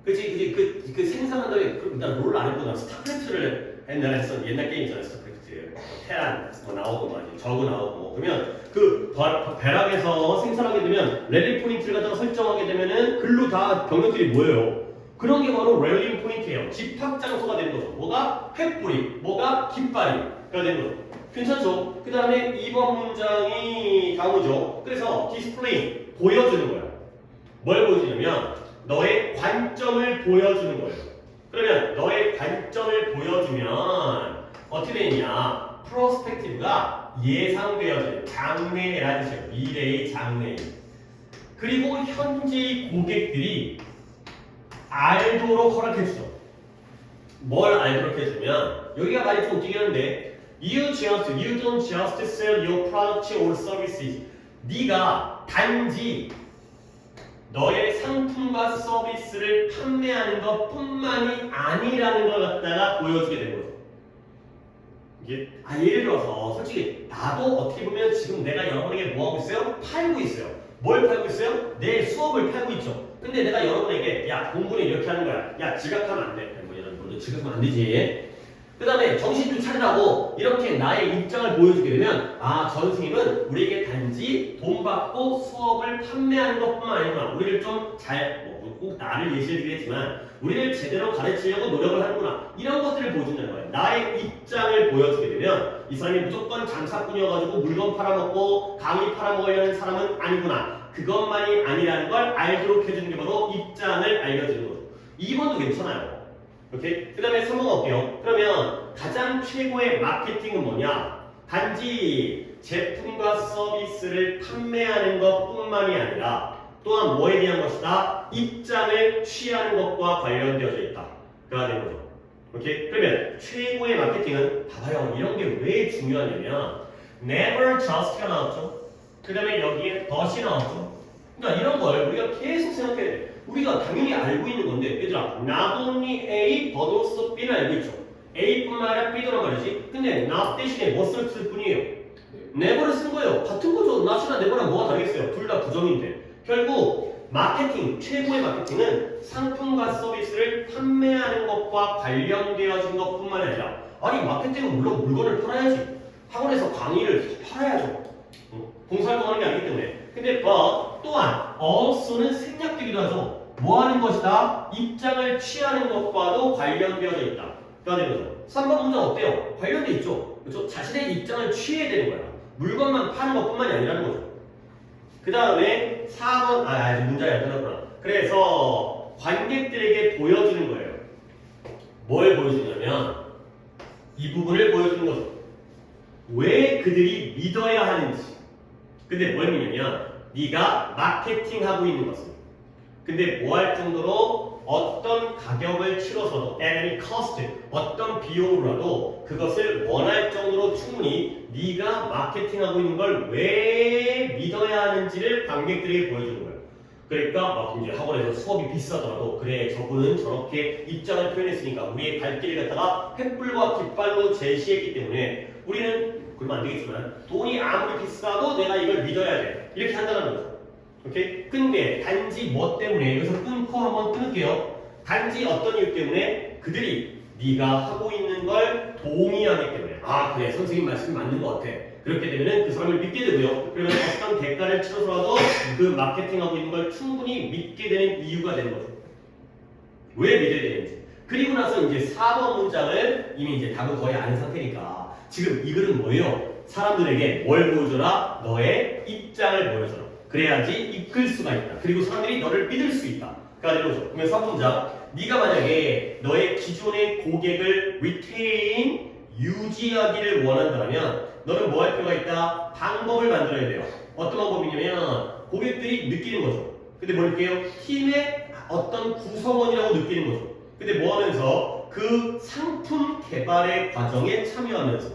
그치 그 생산한 다음에 난 롤을 안 해보고 난 스타크래프트를 옛날에 했었 옛날 게임 있잖아요. 스타크래프트 테란 나오고 막 저그 나오고. 그러면 그 배락에서 생산하게 되면 랠리 포인트를 갖다가 설정하게 되면은 글로 다 병력들이 모여요. 그런 게 바로 랠리 포인트예요. 집합 장소가 되는 거죠. 뭐가 횃불이, 뭐가 깃발이가 되는 거죠. 괜찮죠? 그 다음에 2번 문장이 다음이죠. 그래서 디스플레이 보여주는 거예요. 뭘 보여주냐면 너의 관점을 보여주는 거예요. 그러면 너의 관점을 보여주면 어떻게 되느냐? 프로스펙티브가 예상되어지는 장래라는 뜻이에요. 미래의 장래. 그리고 현재의 고객들이 알도록 허락해주죠. 뭘 알도록 해주면 여기가 말이 좀 웃기긴 한데 You don't just sell your product or services. 네가 단지 너의 상품과 서비스를 판매하는 것뿐만이 아니라는 걸 갖다가 보여주게 되는 거죠. 이게 예를 들어서 솔직히 나도 어떻게 보면 지금 내가 여러분에게 뭐 하고 있어요? 팔고 있어요. 뭘 팔고 있어요? 내 수업을 팔고 있죠. 근데 내가 여러분에게 야 공부는 이렇게 하는 거야. 야 지각하면 안 돼. 뭐 이런 거 지각하면 안 되지. 그 다음에 정신 좀 차리라고 이렇게 나의 입장을 보여주게 되면 아, 저 선생님은 우리에게 단지 돈 받고 수업을 판매하는 것뿐만 아니구나. 우리를 좀 꼭 나를 예시를 들겠지만 우리를 제대로 가르치려고 노력을 하는구나. 이런 것들을 보여준다는 거예요. 나의 입장을 보여주게 되면 이 사람이 무조건 장사꾼이어가지고 물건 팔아먹고 강의 팔아먹으려는 사람은 아니구나. 그것만이 아니라는 걸 알도록 해주는 게 바로 입장을 알려주는 거죠. 2번도 괜찮아요. 오케이? 그 다음에 3번 갈게요. 그러면 가장 최고의 마케팅은 뭐냐? 단지 제품과 서비스를 판매하는 것뿐만이 아니라 또한 뭐에 대한 것이다? 입장을 취하는 것과 관련되어져 있다. 그가 되는 거죠. 오케이? 그러면 최고의 마케팅은 봐봐요. 이런 게 왜 중요하냐면 never just가 나왔죠. 그 다음에 여기에 but이 나왔죠. 그러니까 이런 걸 우리가 계속 생각해야 돼. 우리가 당연히 알고 있는 건데 얘들아 not only A but also B는 알고 있죠. A뿐만 아니라 B도란 말이지. 근데 not 대신에 what을 쓸 뿐이에요. never를 쓴 거예요. 같은 거죠. not이나 never랑 뭐가 다르겠어요. 둘 다 부정인데. 결국 마케팅, 최고의 마케팅은 상품과 서비스를 판매하는 것과 관련되어진 것뿐만 아니라 아니 마케팅은 물론 물건을 팔아야지. 학원에서 강의를 팔아야죠. 봉사활동하는 게 아니기 때문에. 근데 but 또한 also는 생략되기도 하죠. 뭐 하는 것이다? 입장을 취하는 것과도 관련되어져 있다. 그러니까 거죠. 3번 문장 어때요? 관련돼 있죠. 그렇죠? 자신의 입장을 취해야 되는 거야. 물건만 파는 것뿐만이 아니라는 거죠. 그 다음에 4번 아직 문장이 안 끝났구나. 그래서 관객들에게 보여주는 거예요. 뭘 보여주냐면 이 부분을 보여주는 거죠. 왜 그들이 믿어야 하는지. 근데 뭘 믿냐면 네가 마케팅하고 있는 것은 근데 뭐 할 정도로 어떤 가격을 치러서도 at any cost 어떤 비용으로라도 그것을 원할 정도로 충분히 네가 마케팅하고 있는 걸 왜 믿어야 하는지를 관객들에게 보여주는 거예요. 그러니까 막 이제 학원에서 수업이 비싸더라도 그래 저분은 저렇게 입장을 표현했으니까 우리의 갈 길을 갖다가 횃불과 깃발로 제시했기 때문에 우리는 그러면 안 되겠지만 돈이 아무리 비싸도 내가 이걸 믿어야 돼. 이렇게 한다는 거죠. 오케이? 근데 단지 뭐 때문에 여기서 끊고 한번 끊을게요. 단지 어떤 이유 때문에 그들이 네가 하고 있는 걸 동의하기 때문에 아 그래 선생님 말씀이 맞는 것 같아. 그렇게 되면 그 사람을 믿게 되고요. 그러면 어떤 대가를 치러서라도 그 마케팅하고 있는 걸 충분히 믿게 되는 이유가 되는 거죠. 왜 믿어야 되는지. 그리고 나서 이제 4번 문장을 이미 이제 답은 거의 아는 상태니까 지금 이 글은 뭐예요? 사람들에게 뭘 보여줘라? 너의 입장을 보여줘라. 그래야지 이끌 수가 있다. 그리고 사람들이 너를 믿을 수 있다. 가 되는 거죠. 그러면 4번 문장 네가 만약에 너의 기존의 고객을 retain, 유지하기를 원한다면 너는 뭐 할 필요가 있다? 방법을 만들어야 돼요. 어떤 방법이냐면 고객들이 느끼는 거죠. 근데 뭘 느껴요? 팀의 어떤 구성원이라고 느끼는 거죠. 근데 뭐 하면서? 그 상품 개발의 과정에 참여하면서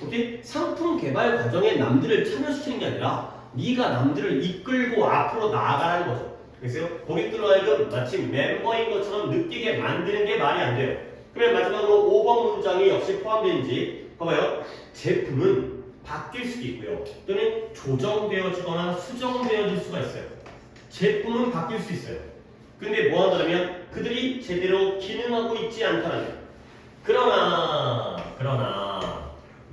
오케이? 상품 개발 과정에 남들을 참여시키는 게 아니라 네가 남들을 이끌고 앞으로 나아가라는 거죠. 그래서 고객들로 하여금 마치 멤버인 것처럼 느끼게 만드는 게 말이 안 돼요. 그러면 마지막으로 5번 문장이 역시 포함되는지 봐봐요. 제품은 바뀔 수도 있고요. 또는 조정되어지거나 수정되어질 수가 있어요. 제품은 바뀔 수 있어요. 근데 뭐 한다면 그들이 제대로 기능하고 있지 않다는 그러나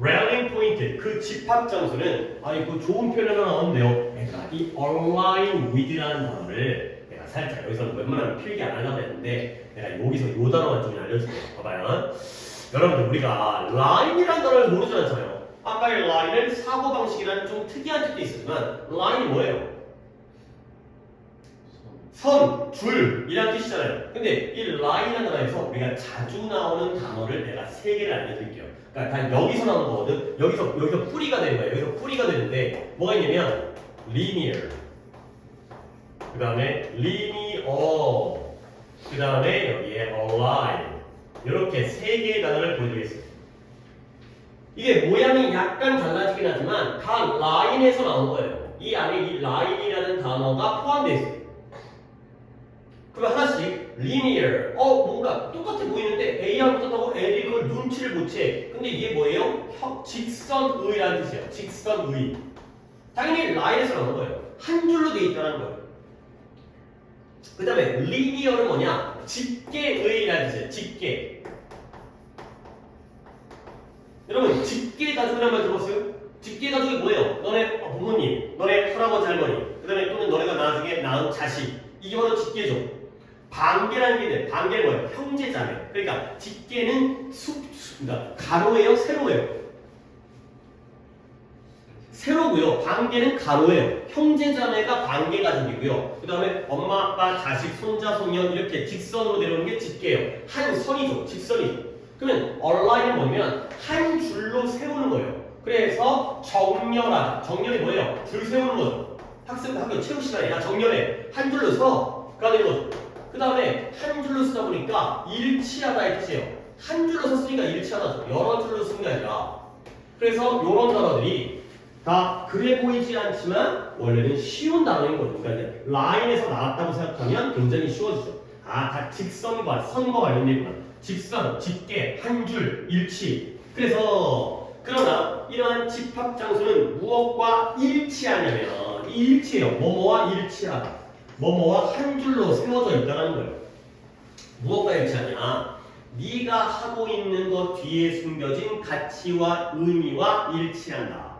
rallying point 그 집합 장소는 그 좋은 표현 하나 나오는데요. 그러니까 이 align with라는 단어를 내가 살짝 여기서 웬만하면 필기 안 하려고 했는데 내가 여기서 요 단어만 좀 알려줄게요. 봐봐요. 여러분들 우리가 line이라는 단어를 모르지 않잖아요. 아까 이 line은 사고방식이라는 좀 특이한 뜻도 있었지만 line이 뭐예요? 선, 줄이라는 뜻이잖아요. 근데 이 line이라는 단어에서 우리가 자주 나오는 단어를 내가 3개를 알려드릴게요. 그러니까 다 여기서 나오는 거거든. 여기서 뿌리가 되는 거예요. 여기서 뿌리가 되는데 뭐가 있냐면 linear, 그 다음에 linear, 그 다음에 여기에 align 이렇게 3개의 단어를 보여드리겠습니다. 이게 모양이 약간 달라지긴 하지만 다 line에서 나온 거예요. 이 안에 이 line이라는 단어가 포함되어 있어요. 그럼 하나씩 linear 뭔가 똑같아 보이는데 A하고 똑같다고 L이 그걸 눈치를 못 채. 근데 이게 뭐예요? 직선의라는 뜻이에요. 직선의. 당연히 line에서 나온 거예요. 한 줄로 돼 있다는 거예요. 그 다음에 linear는 뭐냐? 직계의라는 뜻이에요. 직계. 여러분 직계 가족이란 말 들어봤어요? 직계 가족이 뭐예요? 너네 부모님, 너네 할아버지 할머니, 그 다음에 또는 너네가 나중에 낳은 자식, 이게 바로 직계죠. 반계라는 게 있는데 반계는 뭐예요? 형제자매. 그러니까 직계는 그러니까 가로예요, 세로예요? 세로고요. 반계는 가로예요. 형제자매가 반계 가족이고요. 그 다음에 엄마, 아빠, 자식, 손자, 손녀 이렇게 직선으로 내려오는 게 직계예요. 한 선이죠. 직선이죠. 그러면 얼라인은 뭐냐면 한 줄로 세우는 거예요. 그래서 정렬하다. 정렬이 뭐예요? 줄 세우는 거죠. 학교 체육 시간이나 정렬에 한 줄로 서가 되는 거죠. 그 다음에 한 줄로 쓰다 보니까 일치하다의 뜻이에요. 한 줄로 썼으니까 일치하다죠. 여러 줄로 쓴 게 아니라. 그래서 이런 단어들이 다 그래 보이지 않지만 원래는 쉬운 단어인 거죠. 그러니까 이제 라인에서 나왔다고 생각하면 굉장히 쉬워지죠. 아, 다 직선과 선과 관련되구나. 직선, 직계, 한 줄, 일치. 그래서 그러나 이러한 집합 장소는 무엇과 일치하냐면 이 일치예요. 뭐뭐와 일치하다. 뭐뭐와 한 줄로 세워져 있다는 거예요. 무엇과 일치하냐? 네가 하고 있는 것 뒤에 숨겨진 가치와 의미와 일치한다.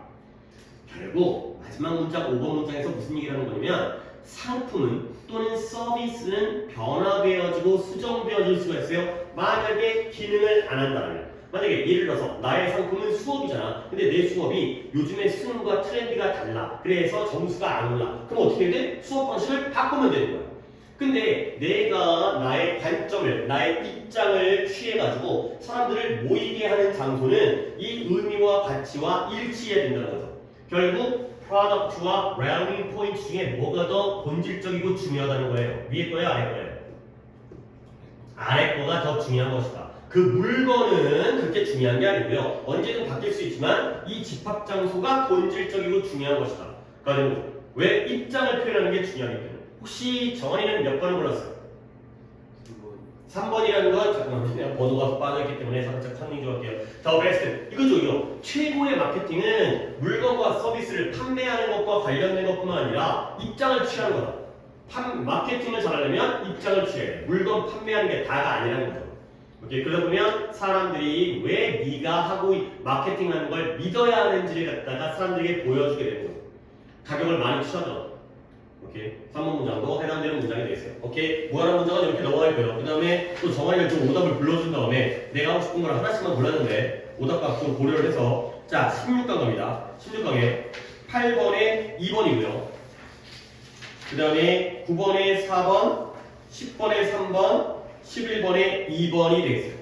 결국 마지막 문장 5번 문장에서 무슨 얘기를 하는 거냐면 상품은 또는 서비스는 변화되어지고 수정되어질 수가 있어요. 만약에 기능을 안 한다면 만약에 예를 들어서 나의 상품은 수업이잖아. 근데 내 수업이 요즘에 수능과 트렌드가 달라. 그래서 점수가 안 올라. 그럼 어떻게 해야 돼? 수업 방식을 바꾸면 되는 거야. 근데 내가 나의 관점을, 나의 입장을 취해가지고 사람들을 모이게 하는 장소는 이 의미와 가치와 일치해야 된다는 거죠. 결국 프로덕트와 랠링 포인트 중에 뭐가 더 본질적이고 중요하다는 거예요. 위에 거예요, 아래 거예요? 아래 거가 더 중요한 것이다. 그 물건은 그렇게 중요한 게 아니고요. 언제든 바뀔 수 있지만 이 집합 장소가 본질적이고 중요한 것이다. 그러니까 왜 입장을 표현하는 게 중요하기 때문에. 혹시 정원이는 몇 번을 골랐어요? 3번이라는 건 잠깐만 그냥 번호가 빠져있기 때문에 살짝 컨닝 좀 할게요. 더 베스트 이거죠. 이거 최고의 마케팅은 물건과 서비스를 판매하는 것과 관련된 것뿐만 아니라 입장을 취하는 거다. 마케팅을 잘하려면 입장을 취해야 돼. 물건 판매하는 게 다가 아니라는 거죠. 오케이. 그러다 보면 사람들이 왜 네가 하고 마케팅하는 걸 믿어야 하는지를 갖다가 사람들에게 보여주게 되는 거죠. 가격을 많이 취하죠. 오케이. 3번 문장도 해당되는 문장이 되어 있어요. 오케이. 무한한 문장은 이렇게 넘어갈 거예요. 그 다음에 또 정한이가 좀 오답을 불러준 다음에 내가 하고 싶은 걸 하나씩만 골랐는데 오답값 좀 고려를 해서 자 16강 갑니다. 16강에 8번에 2번이고요. 그 다음에 9번에 4번, 10번에 3번, 11번에 2번이 되겠어요.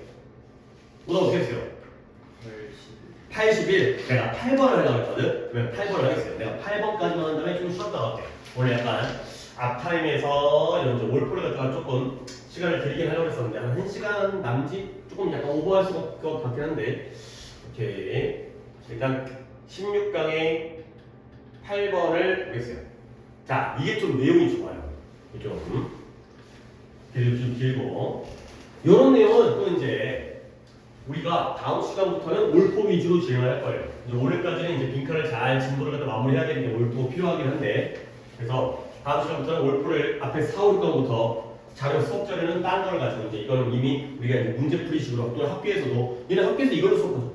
오답 어떻게 했어요? 81. 내가 8번을 하려고 했거든. 그러면 8번을 하겠어요. 내가 8번까지만 한 다음에 좀 쉬었다 갈게요. 원래 약간 앞타임에서 이런 올포를 갖다가 조금 시간을 들이긴 하려고 했었는데 한 1시간 남짓 조금 약간 오버할 것 같긴 한데 오케이. 일단 16강에 8번을 보겠어요. 자, 이게 좀 내용이 좋아요. 좀 길고 이런 내용은 또 이제 우리가 다음 시간부터는 올포 위주로 진행을 할 거예요. 이제 오늘까지는 이제 빈칸을 잘 진도를 갖다 마무리해야 되는데 올포 필요하긴 한데 그래서 다음 시간부터는 올포를 앞에 4, 5강부터 자료 수업 자료는 딴 걸 가지고 이제 이거는 이미 우리가 이제 문제풀이식으로 또는 학교에서도 얘는 학교에서 이걸로 수업하죠.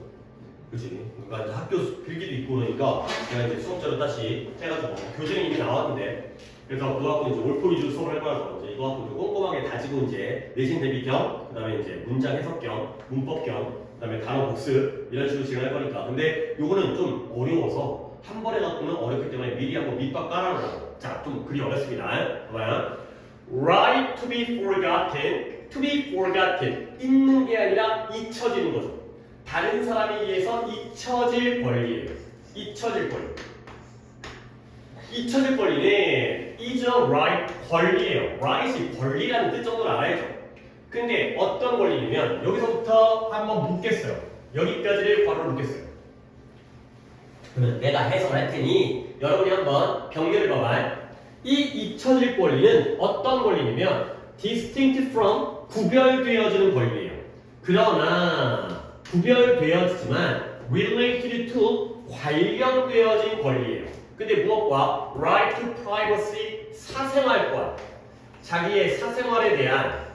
그렇지? 그러니까 이제 학교 필기도 있고 그러니까 내가 이제 수업 자료 다시 해가지고 교재는 이미 나왔는데 그래서 그거 갖고 이제 올포 위주로 수업을 할 거라서 이제 이거 갖고 꼼꼼하게 다지고 이제 내신 대비 겸 그다음에 이제 문장 해석 겸 문법 겸 그다음에 단어 복습 이런 식으로 진행할 거니까 근데 요거는 좀 어려워서 한 번에 갖고는 어렵기 때문에 미리 한번 밑밥 깔아놓으라고. 자, 좀 그리 어렵습니다. 봐봐요. Right to be forgotten, to be forgotten. 잊는 게 아니라 잊혀지는 거죠. 다른 사람에 의해서 잊혀질 권리예요. 잊혀질 권리. 잊혀질 권리는 is a right 권리예요. right이 권리라는 뜻 정도는 알아야죠. 근데 어떤 권리냐면 여기서부터 한번 묻겠어요. 여기까지를 괄호로 묻겠어요. 그러면 내가 해석을 할 테니 여러분이 한번 병렬을 봐봐. 이 잊혀질 권리는 어떤 권리냐면 distinct from 구별되어지는 권리예요. 그러나 구별되어지지만 related to 관련되어진 권리예요. 근데 무엇과 right to privacy 사생활권 자기의 사생활에 대한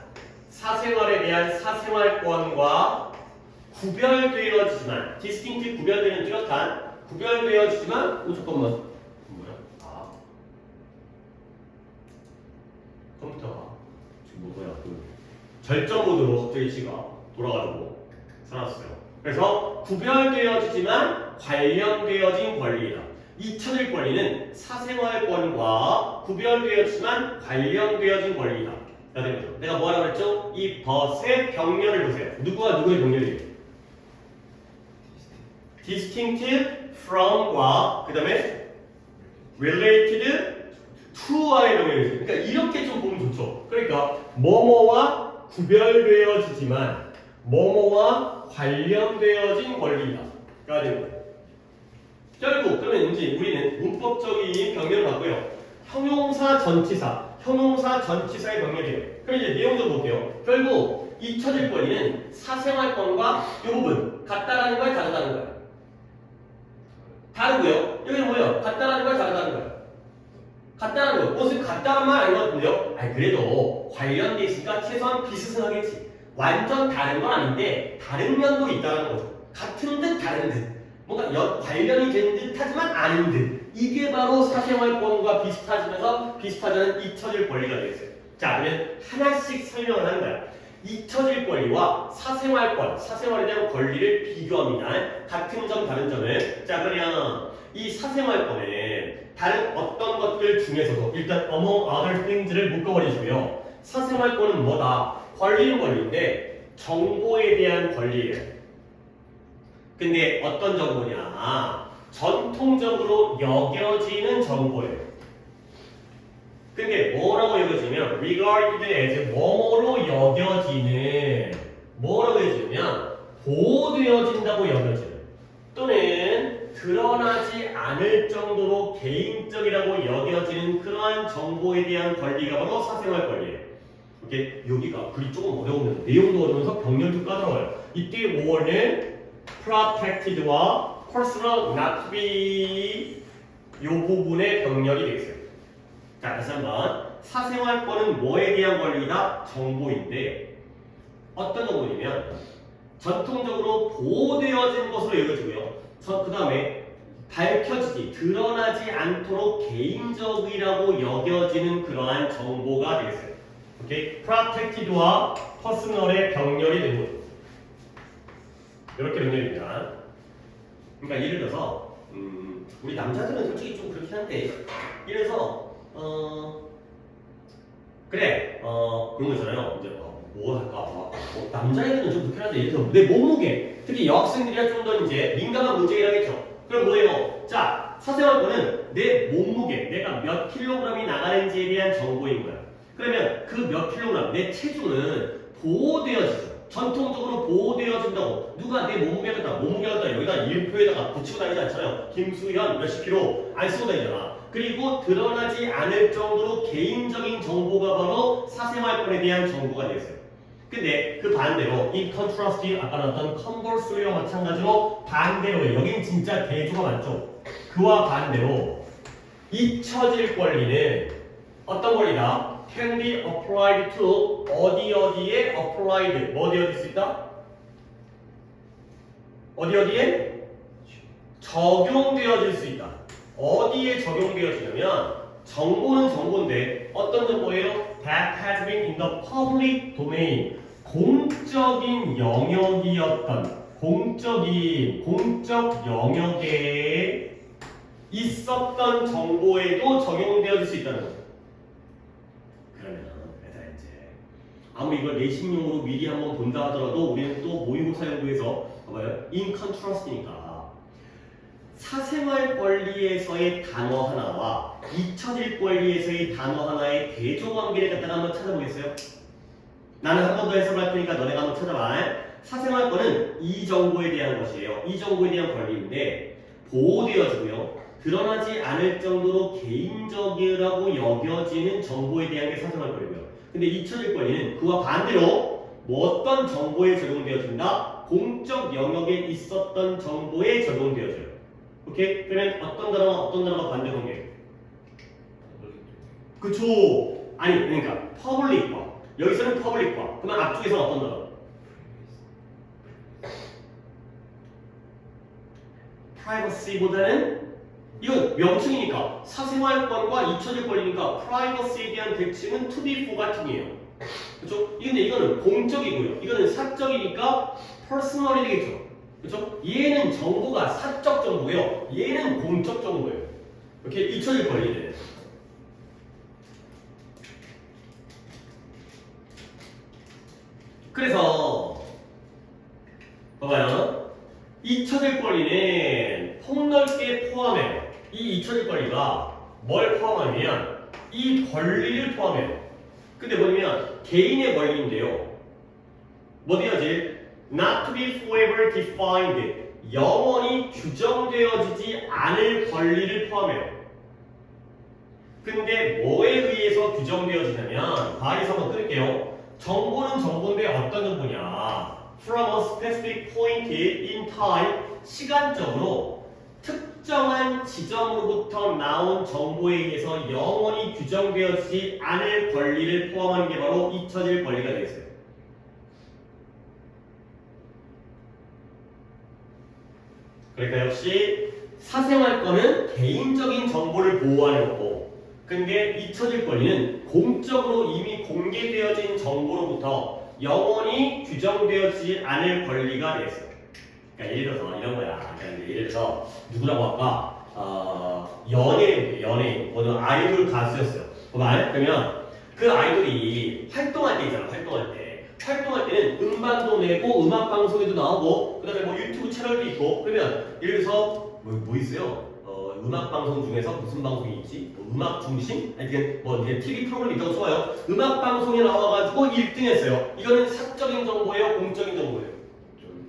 사생활권과 구별되어지지만 디스팅트 구별되는 뚜렷한 구별되어지지만 잠깐만 뭐야? 아 컴퓨터가 지금 뭐야 그 절정 모드로 갑자기 지가 돌아가지고 살았어요. 그래서 구별되어지지만 관련되어진 권리이다. 잊혀질 권리는 사생활권과 구별되었지만 관련되어진 권리이다. 내가 뭐라고 그랬죠? 이 벗의 병렬을 보세요. 누구와 누구의 병렬이에요? distinctive from과 그 다음에 related to와의 병렬이죠. 그러니까 이렇게 좀 보면 좋죠. 그러니까 뭐뭐와 구별되어지지만 뭐뭐와 관련되어진 권리이다. 가 되는 거예요. 결국 그러면 이제 우리는 문법적인 병렬을 봤고요. 형용사 전치사의 병렬이에요. 그럼 이제 내용 좀 볼게요. 결국 잊혀질 권리는 사생활권과 이 부분 같다라는 거야, 다르다는 거야? 다르고요. 여기는 뭐예요? 같다라는 거야, 다르다는 거야? 같다라는 거예요. 무슨 같다는 말 아닌 것 같은데요? 아니 그래도 관련돼 있으니까 최소한 비슷하겠지. 완전 다른 건 아닌데 다른 면도 있다는 거죠. 같은 듯 다른 듯. 뭔가 관련이 된 듯 하지만 아닌 듯. 이게 바로 사생활권과 비슷하지면서 비슷하지 않은 잊혀질 권리가 되겠어요. 자, 그러면 하나씩 설명을 하는 거야. 잊혀질 권리와 사생활권, 사생활에 대한 권리를 비교합니다. 같은 점, 다른 점을. 자, 그러면 이 사생활권에 다른 어떤 것들 중에서도 일단 among other things를 묶어버리시고요. 사생활권은 뭐다? 권리는 권리인데 정보에 대한 권리예요. 근데 어떤 정보냐? 전통적으로 여겨지는 정보예요. 근데 뭐라고 여겨지면 regarded as 뭐뭐로 여겨지는 뭐라고 여겨지면 보호되어진다고 여겨지는 또는 드러나지 않을 정도로 개인적이라고 여겨지는 그러한 정보에 대한 권리가 바로 사생활 권리예요. 오케이? 여기가 글이 조금 어려우면 내용도 어려우면서 병렬도 까다로워요. 이때 5월은 protected와 personal not to be 이 부분의 병렬이 되겠어요. 자, 다시 한번 사생활권은 뭐에 대한 권리이다? 정보인데 어떤 정보냐면 전통적으로 보호되어진 것으로 여겨지고요. 그 다음에 밝혀지지, 드러나지 않도록 개인적이라고 여겨지는 그러한 정보가 되겠어요. 오케이? protected와 personal의 병렬이 되는 거죠. 이렇게 병렬입니다. 그러니까 예를 들어서 우리 남자들은 솔직히 좀 그렇긴 한데 예를 들어서 그래 그런 거 있잖아요. 이제 뭐 할까? 남자애들은 좀 그렇긴 한데 예를 들어 내 몸무게 특히 여학생들이야 좀 더 이제 민감한 문제긴 하겠죠. 그럼 뭐예요? 자, 사생활권은 내 몸무게 내가 몇 킬로그램이 나가는지에 대한 정보인 거야. 그러면 그 몇 킬로그램 내 체중은 보호되어지죠. 전통적으로 보호되어진다고 누가 내 몸무게 갖다 여기다 이름표에다가 붙이고 다니지 않잖아요. 김수현 몇십 킬로 안 쓰고 다니잖아. 그리고 드러나지 않을 정도로 개인적인 정보가 바로 사생활권에 대한 정보가 되겠어요. 근데 그 반대로 이 컨트라스트 아까 나왔던 컨버스리와 마찬가지로 반대로 여긴 진짜 대조가 많죠. 그와 반대로 잊혀질 권리는 어떤 권리다? can be applied to 어디에 applied 어디일 수 있다? 어디에 적용되어질 수 있다. 어디에 적용되어지냐면 정보는 정보인데 어떤 정보예요? That has been in the public domain 공적인 영역이었던 공적 영역에 있었던 정보에도 적용되어질 수 있다는 거죠. 그러면 얘들아 이제 아무리 이걸 내신용으로 미리 한번 본다 하더라도 우리는 또 모의고사 연구에서 봐봐요. in contrast니까 사생활 권리에서의 단어 하나와 잊혀질 권리에서의 단어 하나의 대조 관계를 갖다가 한번 찾아보겠어요? 나는 한 번 더 해석할 테니까 너네가 한번 찾아봐. 사생활권은 이 정보에 대한 것이에요. 이 정보에 대한 권리인데 보호되어지고요. 드러나지 않을 정도로 개인적이라고 여겨지는 정보에 대한 게 사생활 권리고요. 근데 잊혀질 권리는 그와 반대로 뭐 어떤 정보에 적용되어진다? 공적 영역에 있었던 정보에 적용되어져요. 오케이? 그러면 어떤 단어가 반대 관계예요? 그쵸? 아니 그러니까 퍼블릭과 여기서는 퍼블릭과 그러면 앞쪽에서는 어떤 단어? privacy보다는 이건 명칭이니까 사생활권과 잊혀질 권리니까 privacy에 대한 대칭은 to be forgotten이에요. 그렇죠? 근데 이거는 공적이고요. 이거는 사적이니까 personal이 되겠죠. 그렇죠? 얘는 정보가 사적 정보예요. 얘는 공적 정보예요. 이렇게 잊혀질 권리는. 그래서 봐봐요. 잊혀질 권리는 폭넓게 포함해요. 이 잊혀질 권리가 뭘 포함하냐면 이 권리를 포함해요. 근데 뭐냐면 개인의 권리인데요. 뭐 되어지? Not to be forever defined. 영원히 규정되어지지 않을 권리를 포함해요. 근데 뭐에 의해서 규정되어지냐면 바리에서 한번 끌게요. 정보는 정보인데 어떤 정보냐? From a specific point in time. 시간적으로 특정한 지점으로부터 나온 정보에 의해서 영원히 규정되어지지 않을 권리를 포함하는 게 바로 잊혀질 권리가 되겠어요. 그러니까 역시 사생활권은 개인적인 정보를 보호하는 거고, 근데 잊혀질 권리는 공적으로 이미 공개되어진 정보로부터 영원히 규정되어지지 않을 권리가 되겠어요. 그러니까 예를 들어서 이런 거야. 그러니까 예를 들어서 누구라고 할까? 연예인, 뭐든 아이돌 가수였어요. 그러면 그 아이돌이 활동할 때 있잖아. 활동할 때는 음반도 내고 음악 방송에도 나오고 그다음에 뭐 유튜브 채널도 있고 그러면 예를 들어서 뭐 있어요? 음악 방송 중에서 무슨 방송이 있지? 뭐 음악 중심? 아니 이게 TV 프로그램 있다고 좋아요. 음악 방송에 나와가지고 1등 했어요. 이거는 사적인 정보예요? 공적인 정보예요?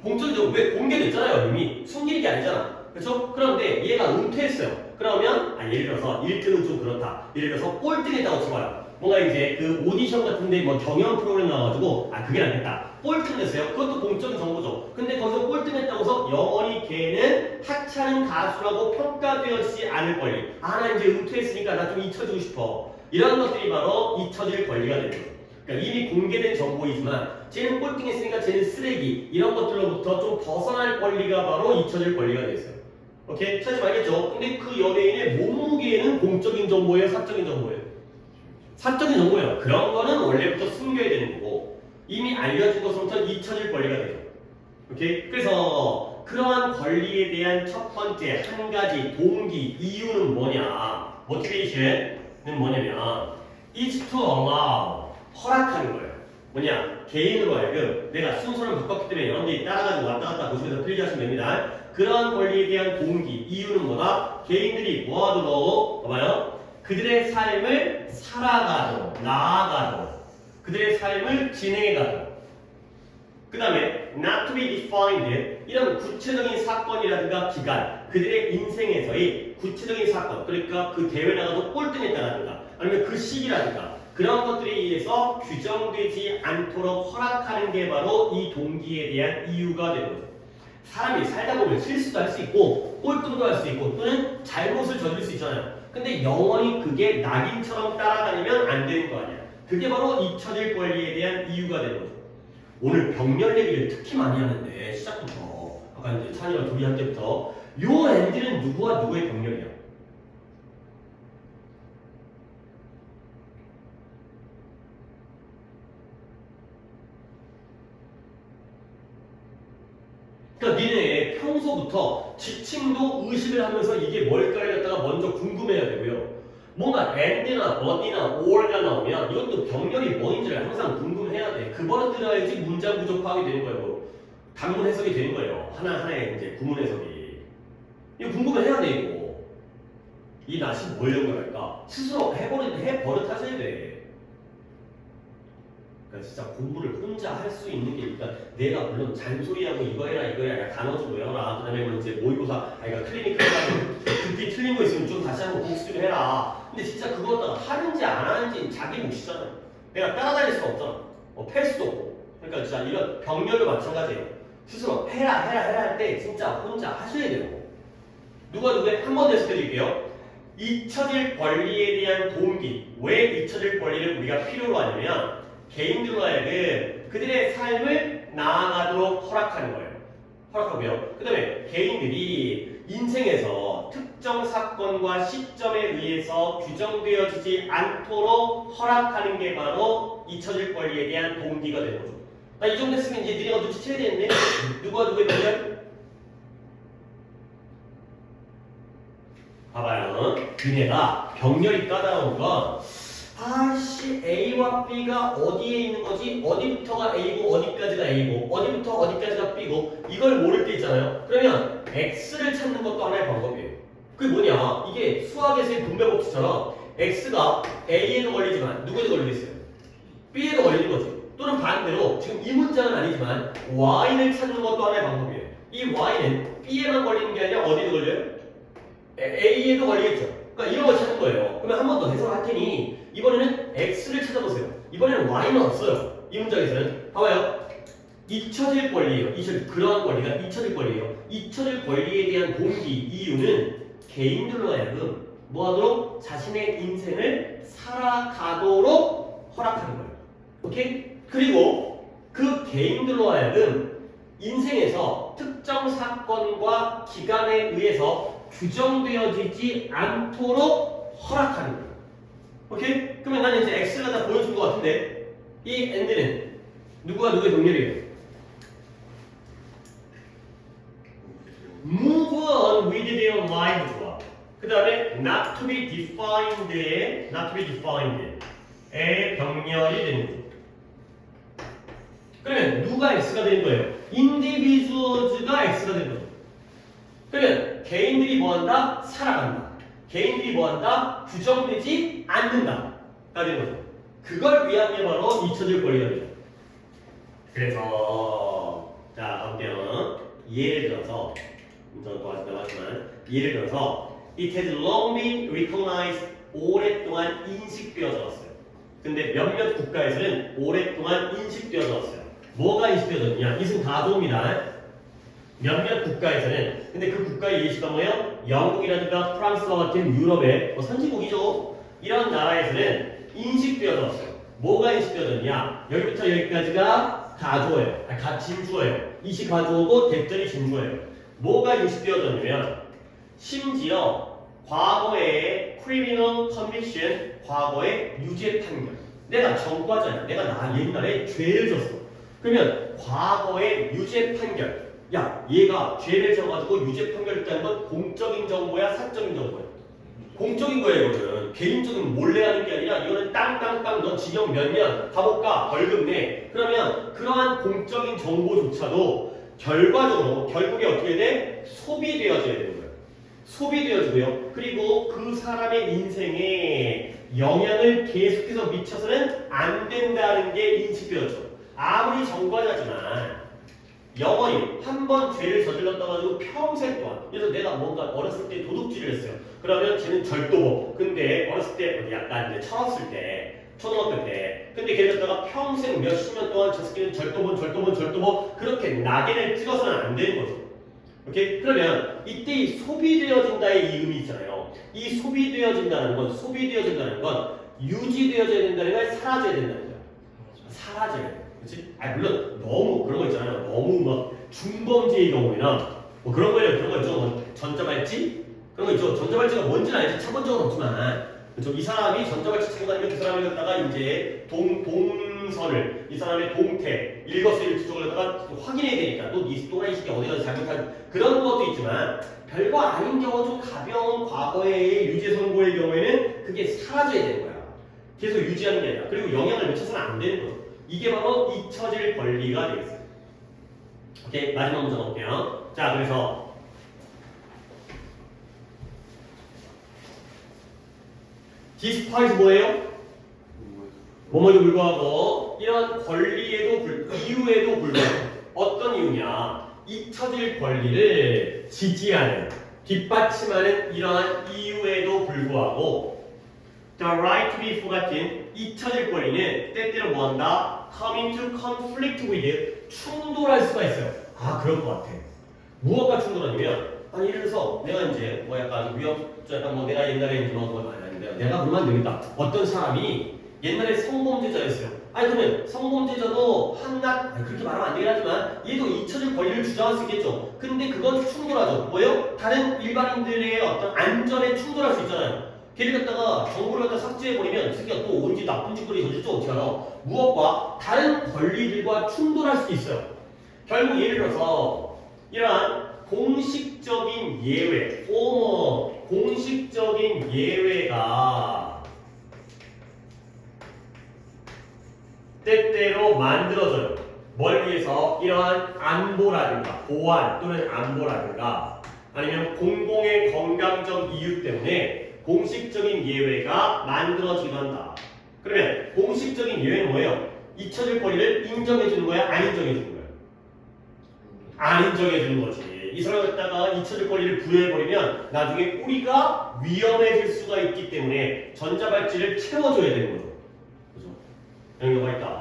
공적인 정보. 왜 공개됐잖아요. 이미 숨기는 게 아니잖아. 그렇죠? 그런데 얘가 은퇴했어요. 그러면 예를 들어서 1등은 좀 그렇다. 예를 들어서 꼴등했다고 쳐봐요. 뭔가 이제 그 오디션 같은데 뭐 경연 프로그램 나와가지고 그게 낫겠다. 꼴등했어요. 그것도 공적인 정보죠. 근데 거기서 꼴등했다고 해서 영원히 걔는 하찮은 가수라고 평가되어지지 않을 권리. 나 이제 은퇴했으니까 나 좀 잊혀지고 싶어. 이런 것들이 바로 잊혀질 권리가 되는 거예요. 그러니까 이미 공개된 정보이지만 쟤는 꼴등했으니까 쟤는 쓰레기. 이런 것들로부터 좀 벗어날 권리가 바로 잊혀질 권리가 되겠어요. 오케이? 찾지 말겠죠? 근데 그 연예인의 몸무게는 공적인 정보예요? 사적인 정보예요? 사적인 정보예요. 그런 거는 원래부터 숨겨야 되는 거고 이미 알려진 것으로부터 잊혀질 권리가 되죠. 오케이? 그래서 그러한 권리에 대한 첫 번째 한 가지 동기, 이유는 뭐냐? motivation은 뭐냐면 is to allow, 허락하는 거예요. 뭐냐? 개인으로 하여금 내가 순서를 바꿨기 때문에 여러분들이 따라가지고 왔다 갔다 보시면서 필기하시면 됩니다. 그러한 권리에 대한 동기, 이유는 뭐다? 개인들이 뭐하도록, 봐봐요. 그들의 삶을 살아가도록, 나아가도록, 그들의 삶을 진행해가도록. 그 다음에 not to be defined, 이런 구체적인 사건이라든가 기간, 그들의 인생에서의 구체적인 사건, 그러니까 그 대회 나가도 꼴등했다라든가 아니면 그 시기라든가 그런 것들에 의해서 규정되지 않도록 허락하는 게 바로 이 동기에 대한 이유가 되는 거죠. 사람이 살다 보면 실수도 할 수 있고 꼴등도 할 수 있고 또는 잘못을 저질 수 있잖아요. 근데 영원히 그게 낙인처럼 따라다니면 안 되는 거 아니야. 그게 바로 잊혀질 권리에 대한 이유가 되는 거죠. 오늘 병렬 얘기를 특히 많이 하는데 시작부터 아까 이제 찬이랑 둘이 할 때부터 요 애들은 누구와 누구의 병렬이야? 그러니까 니네 평소부터 지침도 의식을 하면서 이게 뭘까를 갖다가 먼저 궁금해야 되고요. 뭔가 and나 but이나 or가 나오면 이것도 병렬이 뭐인지를 항상 궁금해야 돼. 그 버릇들어야지 문장 구조 파악이 되는 거예요. 단문 해석이 되는 거예요. 하나하나의 이제 구문 해석이. 이거 궁금해야 돼 이거. 이 낯이 뭘 연결할까? 스스로 해버릇 하셔야 돼. 그러니까 진짜 공부를 혼자 할 수 있는 게 일단 내가 물론 잔소리하고 이거 해라 단어 좀 외워라 그다음에 뭐 이제 모의고사 그러니까 클리니컬 하면 그게 틀린 거 있으면 좀 다시 한번 복습 좀 해라. 근데 진짜 그거 갖다가 하는지 안 하는지 자기 몫이잖아요. 내가 따라다닐 수가 없잖아. 팰 수도 없고. 그러니까 진짜 이런 병렬도 마찬가지예요. 스스로 해라 할 때 진짜 혼자 하셔야 돼요. 누가 누구에 한 번 더 해석해드릴게요. 잊혀질 권리에 대한 동기. 왜 잊혀질 권리를 우리가 필요로 하냐면 개인들로 하여금 그들의 삶을 나아가도록 허락하는 거예요. 허락하고요. 그 다음에 개인들이 인생에서 특정 사건과 시점에 의해서 규정되어지지 않도록 허락하는 게 바로 잊혀질 권리에 대한 동기가 되는 거죠. 나 이 정도 했으면 이제 니네가 눈치채야 되는데 누구와 누구의 병렬? 봐봐요. 니네가 병렬이 까다로운 건 아씨 A와 B가 어디에 있는 거지? 어디부터가 A고 어디까지가 A고 어디부터 어디까지가 B고 이걸 모를 때 있잖아요. 그러면 X를 찾는 것도 하나의 방법이에요. 그게 뭐냐? 이게 수학에서의 분배 법칙처럼 X가 A에도 걸리지만 누구에도 걸리겠어요? B에도 걸리는 거지. 또는 반대로 지금 이 문장은 아니지만 Y를 찾는 것도 하나의 방법이에요. 이 Y는 B에만 걸리는 게 아니라 어디에도 걸려요? A에도 걸리겠죠. 그러니까 이런 걸 찾는 거예요. 그러면 한 번 더 해석을 할 테니 이번에는 X를 찾아보세요. 이번에는 Y는 없어요. 이 문장에서는 봐봐요. 잊혀질 권리예요. 그러한 권리가 잊혀질 권리예요. 잊혀질 권리에 대한 동기, 이유는 개인들로 하여금 뭐하도록 자신의 인생을 살아가도록 허락하는 거예요. 오케이? 그리고 그 개인들로 하여금 인생에서 특정 사건과 기간에 의해서 규정되어지지 않도록 허락하는 거예요. 오케이? 그러면 나는 이제 X가 다 보여준 것 같은데 이 AND는 누구와 누구의 동렬이에요? Move on with their life 좋아. 그 다음에 not to be defined의 병렬이 되는 거죠. 그러면 누가 X가 되는 거예요? individuals가 X가 되는 거죠. 그러면 개인들이 뭐한다? 살아간다. 개인들이 뭐한다? 규정되지 않는다가 되는 거죠. 그걸 위한 게 바로 잊혀질 권리가 되죠. 그래서 자 가볼게요. 예를 들어서 저는 또 아직 남았지만 예를 들어서 It has long been recognized 오랫동안 인식되어져 왔어요. 근데 몇몇 국가에서는 오랫동안 인식되어져 왔어요. 뭐가 인식되어졌냐? 이승 가도입니다. 몇몇 국가에서는 근데 그 국가의 예시가 뭐예요? 영국이라든가 프랑스와 같은 유럽의 선진국이죠. 이런 나라에서는 인식되어져 왔어요. 뭐가 인식되어졌냐? 여기부터 여기까지가 가조예요. 진주어예요. 이시 가조고 대절이 진주어예요. 뭐가 인식되어졌냐면 심지어 과거의 criminal conviction, 과거의 유죄 판결. 내가 전과자야. 내가 옛날에 죄를 졌어. 그러면 과거의 유죄 판결. 야, 얘가 죄를 져가지고 유죄 판결했다는 건 공적인 정보야, 사적인 정보야? 공적인 거예요, 이거는. 개인적인 몰래 하는 게 아니라 이거는 땅땅땅 너 징역 몇 년, 감옥 가, 벌금 내. 그러면 그러한 공적인 정보조차도 결국에 어떻게 돼? 소비되어져야 되는 거예요. 소비되어지고요. 그리고 그 사람의 인생에 영향을 계속해서 미쳐서는 안 된다는 게 인식되어져. 아무리 전과자지만 영원히 한 번 죄를 저질렀다 가지고 평생 동안 그래서 내가 뭔가 어렸을 때 도둑질을 했어요. 그러면 쟤는 절도범. 근데 어렸을 때 약간 이제 철없을 때 초등학교 때 근데 걔네다가 평생 몇십 년 동안 저 새끼는 절도범 그렇게 낙인을 찍어서는 안 되는 거죠. 오케이? 그러면 이때 이 소비되어진다의 이 의미 있잖아요. 이 소비되어진다는 건 유지되어져야 된다는 거야, 사라져야 된다는 거야. 사라져야 돼. 그렇지? 물론 너무 그런 거 있잖아요. 너무 막 중범죄의 경우에나 뭐 그런 거 있죠. 전자발찌 그런 거 있죠. 전자발찌가 뭔지는 알지 차본 적은 없지만 그렇죠? 이 사람이 전자발찌 차고 다니면 그 사람이 갖다가 이제 동선을 이 사람의 동태 일거수일투족을 갖다가 확인해야 되니까 또 이 또라이 새끼 어디 가서 잘못한 그런 것도 있지만 별거 아닌 경우 좀 가벼운 과거의 유죄 선고의 경우에는 그게 사라져야 되는 거야. 계속 유지하는 게 아니라 그리고 영향을 미쳐서는 안 되는 거죠. 이게 바로 잊혀질 권리가 되겠어요. 오케이, 마지막 문제 볼게요. 자, 그래서 despite 뭐예요? 뭐뭐에도 불구하고 이런 권리에도 이유에도 불구하고 어떤 이유냐? 잊혀질 권리를 지지하는, 뒷받침하는 이러한 이유에도 불구하고 The right to be forgotten, 잊혀질 권리는 때때로 뭐한다? Come into conflict with, 충돌할 수가 있어요. 아, 그럴 것 같아. 무엇과 충돌하냐면, 아니 예를 들어서 내가 이제 뭐 약간 약간 뭐 내가 옛날에 이제 뭐 아닌데 내가 그러면 되겠다. 어떤 사람이 옛날에 성범죄자였어요. 아니 그러면 성범죄자도 한낱 그렇게 말하면 안 되긴 하지만 얘도 잊혀질 권리를 주장할 수 있겠죠. 근데 그건 충돌하죠. 뭐요? 다른 일반인들의 어떤 안전에 충돌할 수 있잖아요. 걔를 갖다가 정보를 갖다 삭제해버리면 새끼가 또 언제 나쁜 짓거리 저질지 어떻게 알아? 무엇과 다른 권리들과 충돌할 수 있어요. 결국 예를 들어서 이러한 공식적인 예외, 공식적인 예외가 때때로 만들어져요. 뭘 위해서? 이러한 안보라든가 보안 또는 안보라든가 아니면 공공의 건강적 이유 때문에 공식적인 예외가 만들어지기도 한다. 그러면 공식적인 예외는 뭐예요? 잊혀질 권리를 인정해주는 거야? 안 인정해주는 거야? 안 인정해주는 거지. 이 사람을 갖다가 잊혀질 권리를 부여해버리면 나중에 우리가 위험해질 수가 있기 때문에 전자발찌를 채워줘야 되는 거죠. 그죠? 이런 경우가 있다.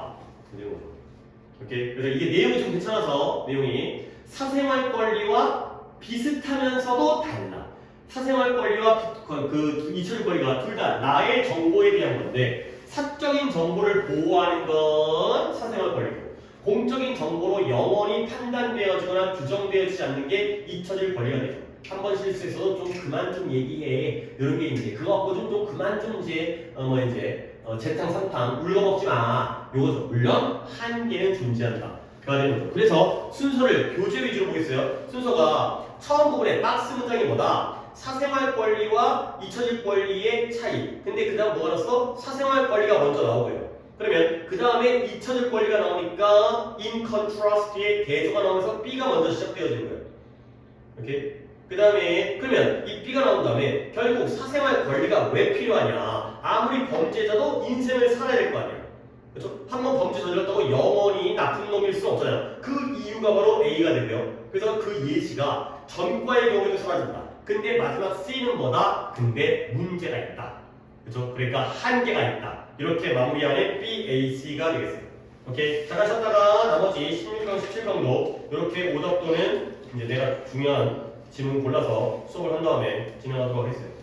오케이. 그래서 이게 내용이 좀 괜찮아서 내용이 사생활 권리와 비슷하면서도 달라. 사생활 권리와 그 잊혀질 권리가 둘 다 나의 정보에 대한 건데 사적인 정보를 보호하는 건 사생활 권리고 공적인 정보로 영원히 판단되어지거나 규정되어지지 않는 게 잊혀질 권리가 되죠. 한 번 실수해서도 좀 그만 좀 얘기해. 이런 게 이제 그거 갖고 좀 그만 좀 이제 재탕 삼탕 울거먹지 마. 요거죠. 물론 한계는 존재한다. 그가 되는 거죠. 그래서 순서를 교재 위주로 보겠어요. 순서가 처음 부분에 박스 문장이 뭐다? 사생활 권리와 잊혀질 권리의 차이. 근데 그 다음 뭐가 나왔어? 사생활 권리가 먼저 나오고요. 그러면 그 다음에 잊혀질 권리가 나오니까 in contrast의 대조가 나오면서 B가 먼저 시작되어지는 거예요. 오케이? 그 다음에 그러면 이 B가 나온 다음에 결국 사생활 권리가 왜 필요하냐? 아무리 범죄자도 인생을 살아야 될 거 아니야. 그렇죠? 한 번 범죄 저질렀다고 영원히 나쁜 놈일 수는 없잖아요. 그 이유가 바로 A가 되고요. 그래서 그 예시가 전과의 경우에도 사라진다. 근데 마지막 C는 뭐다? 근데 문제가 있다. 그렇죠? 그러니까 한계가 있다. 이렇게 마무리하는 BAC가 되겠어요. 오케이. 잠깐 쉬었다가 나머지 16강, 17강도 이렇게 오답도는 이제 내가 중요한 질문 골라서 수업을 한 다음에 진행하도록 하겠습니다.